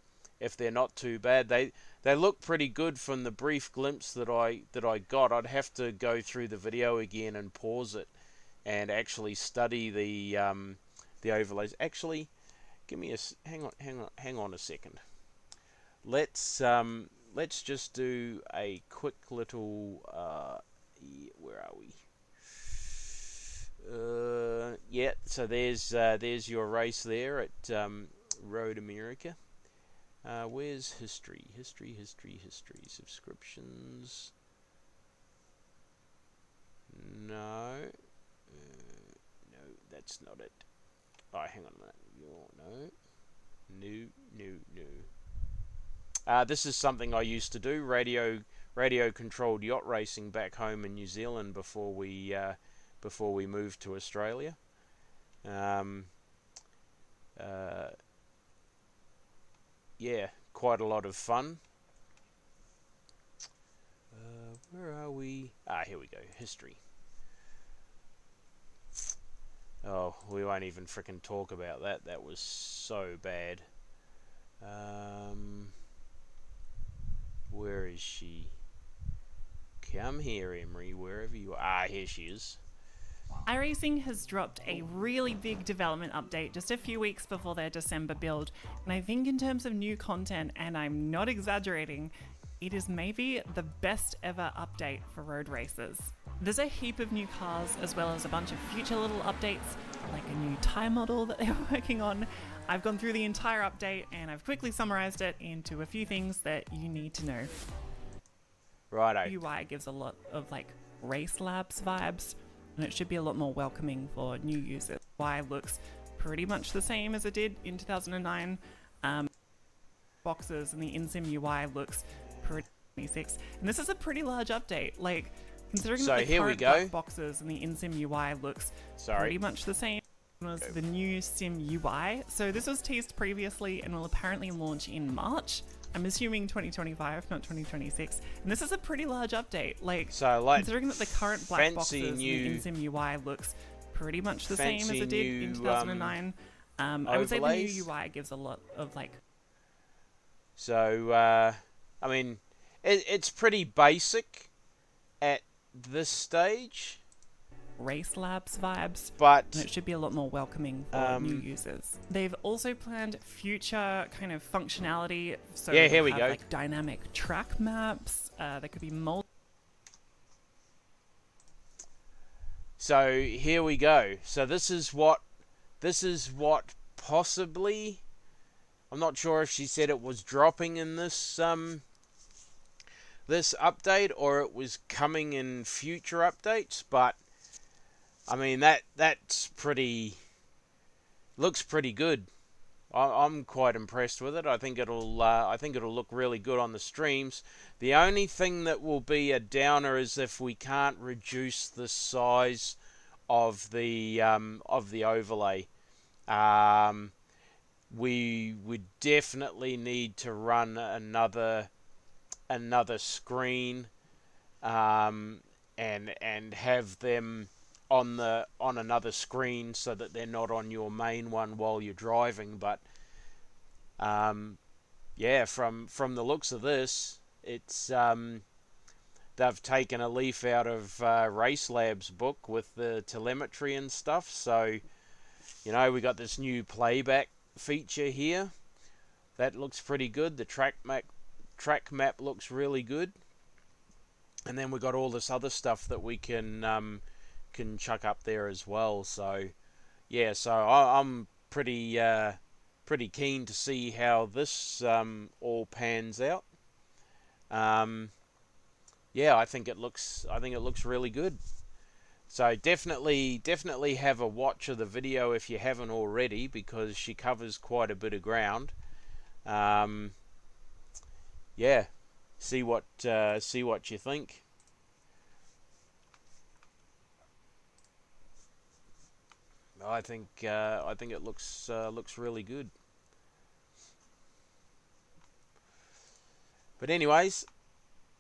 not too bad. They look pretty good from the brief glimpse that I got. I'd have to go through the video again and pause it and actually study the overlays. Actually, give me hang on a second. Let's just do a quick little where are we? Yeah, so there's your race there at Road America. Where's history? History, subscriptions. No, no, that's not it. Oh, hang on a minute. No. This is something I used to do, radio controlled yacht racing back home in New Zealand before we moved to Australia. Yeah, quite a lot of fun. Where are we? Here we go. History. Oh, we won't even frickin' talk about that. That was so bad. Where is she? Come here, Emery, wherever you are. Here she is. iRacing has dropped a really big development update just a few weeks before their December build, and I think in terms of new content, and I'm not exaggerating, it is maybe the best ever update for road races. There's a heap of new cars, as well as a bunch of future little updates, like a new tyre model that they're working on. I've gone through the entire update and I've quickly summarized it into a few things that you need to know. Righto. UI gives a lot of Race Labs vibes, and it should be a lot more welcoming for new users. UI looks pretty much the same as it did in 2009. Boxes and the in-sim UI looks pretty 26, and this is a pretty large update. Considering that the current black boxes and the in-sim UI looks pretty much the same as the new sim UI. So this was teased previously and will apparently launch in March. I'm assuming 2025, not 2026. And this is a pretty large update. Considering that the current black boxes and the in-sim UI looks pretty much the same as it did in 2009. I would say the new UI gives a lot of So, I mean, it's pretty basic at this stage. Race Labs vibes, but and it should be a lot more welcoming for new users. They've also planned future kind of functionality. So yeah, here we go. Dynamic track maps. There could be multiple. So here we go. So this is what possibly. I'm not sure if she said it was dropping in this this update or it was coming in future updates, but I mean that's looks pretty good. I'm quite impressed with it. I think it'll look really good on the streams. The only thing that will be a downer is if we can't reduce the size of the overlay. we would definitely need to run another screen, and have them on another screen so that they're not on your main one while you're driving. But yeah, from the looks of this, it's they've taken a leaf out of Race Lab's book with the telemetry and stuff. So, you know, we got this new playback feature here. That looks pretty good. The track map looks really good. And then we got all this other stuff that we can chuck up there as well. So, yeah, so I'm pretty keen to see how this all pans out. Yeah, I think it looks really good. So definitely have a watch of the video if you haven't already, because she covers quite a bit of ground. Yeah, see what you think. I think it looks really good. But anyways,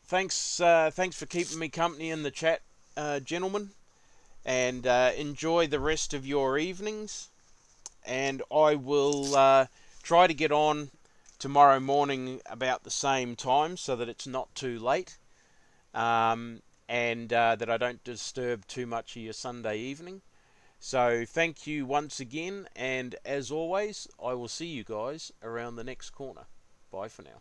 thanks for keeping me company in the chat, gentlemen, and enjoy the rest of your evenings. And I will try to get on tomorrow morning about the same time so that it's not too late, and that I don't disturb too much of your Sunday evening. So thank you once again, and as always, I will see you guys around the next corner. Bye for now.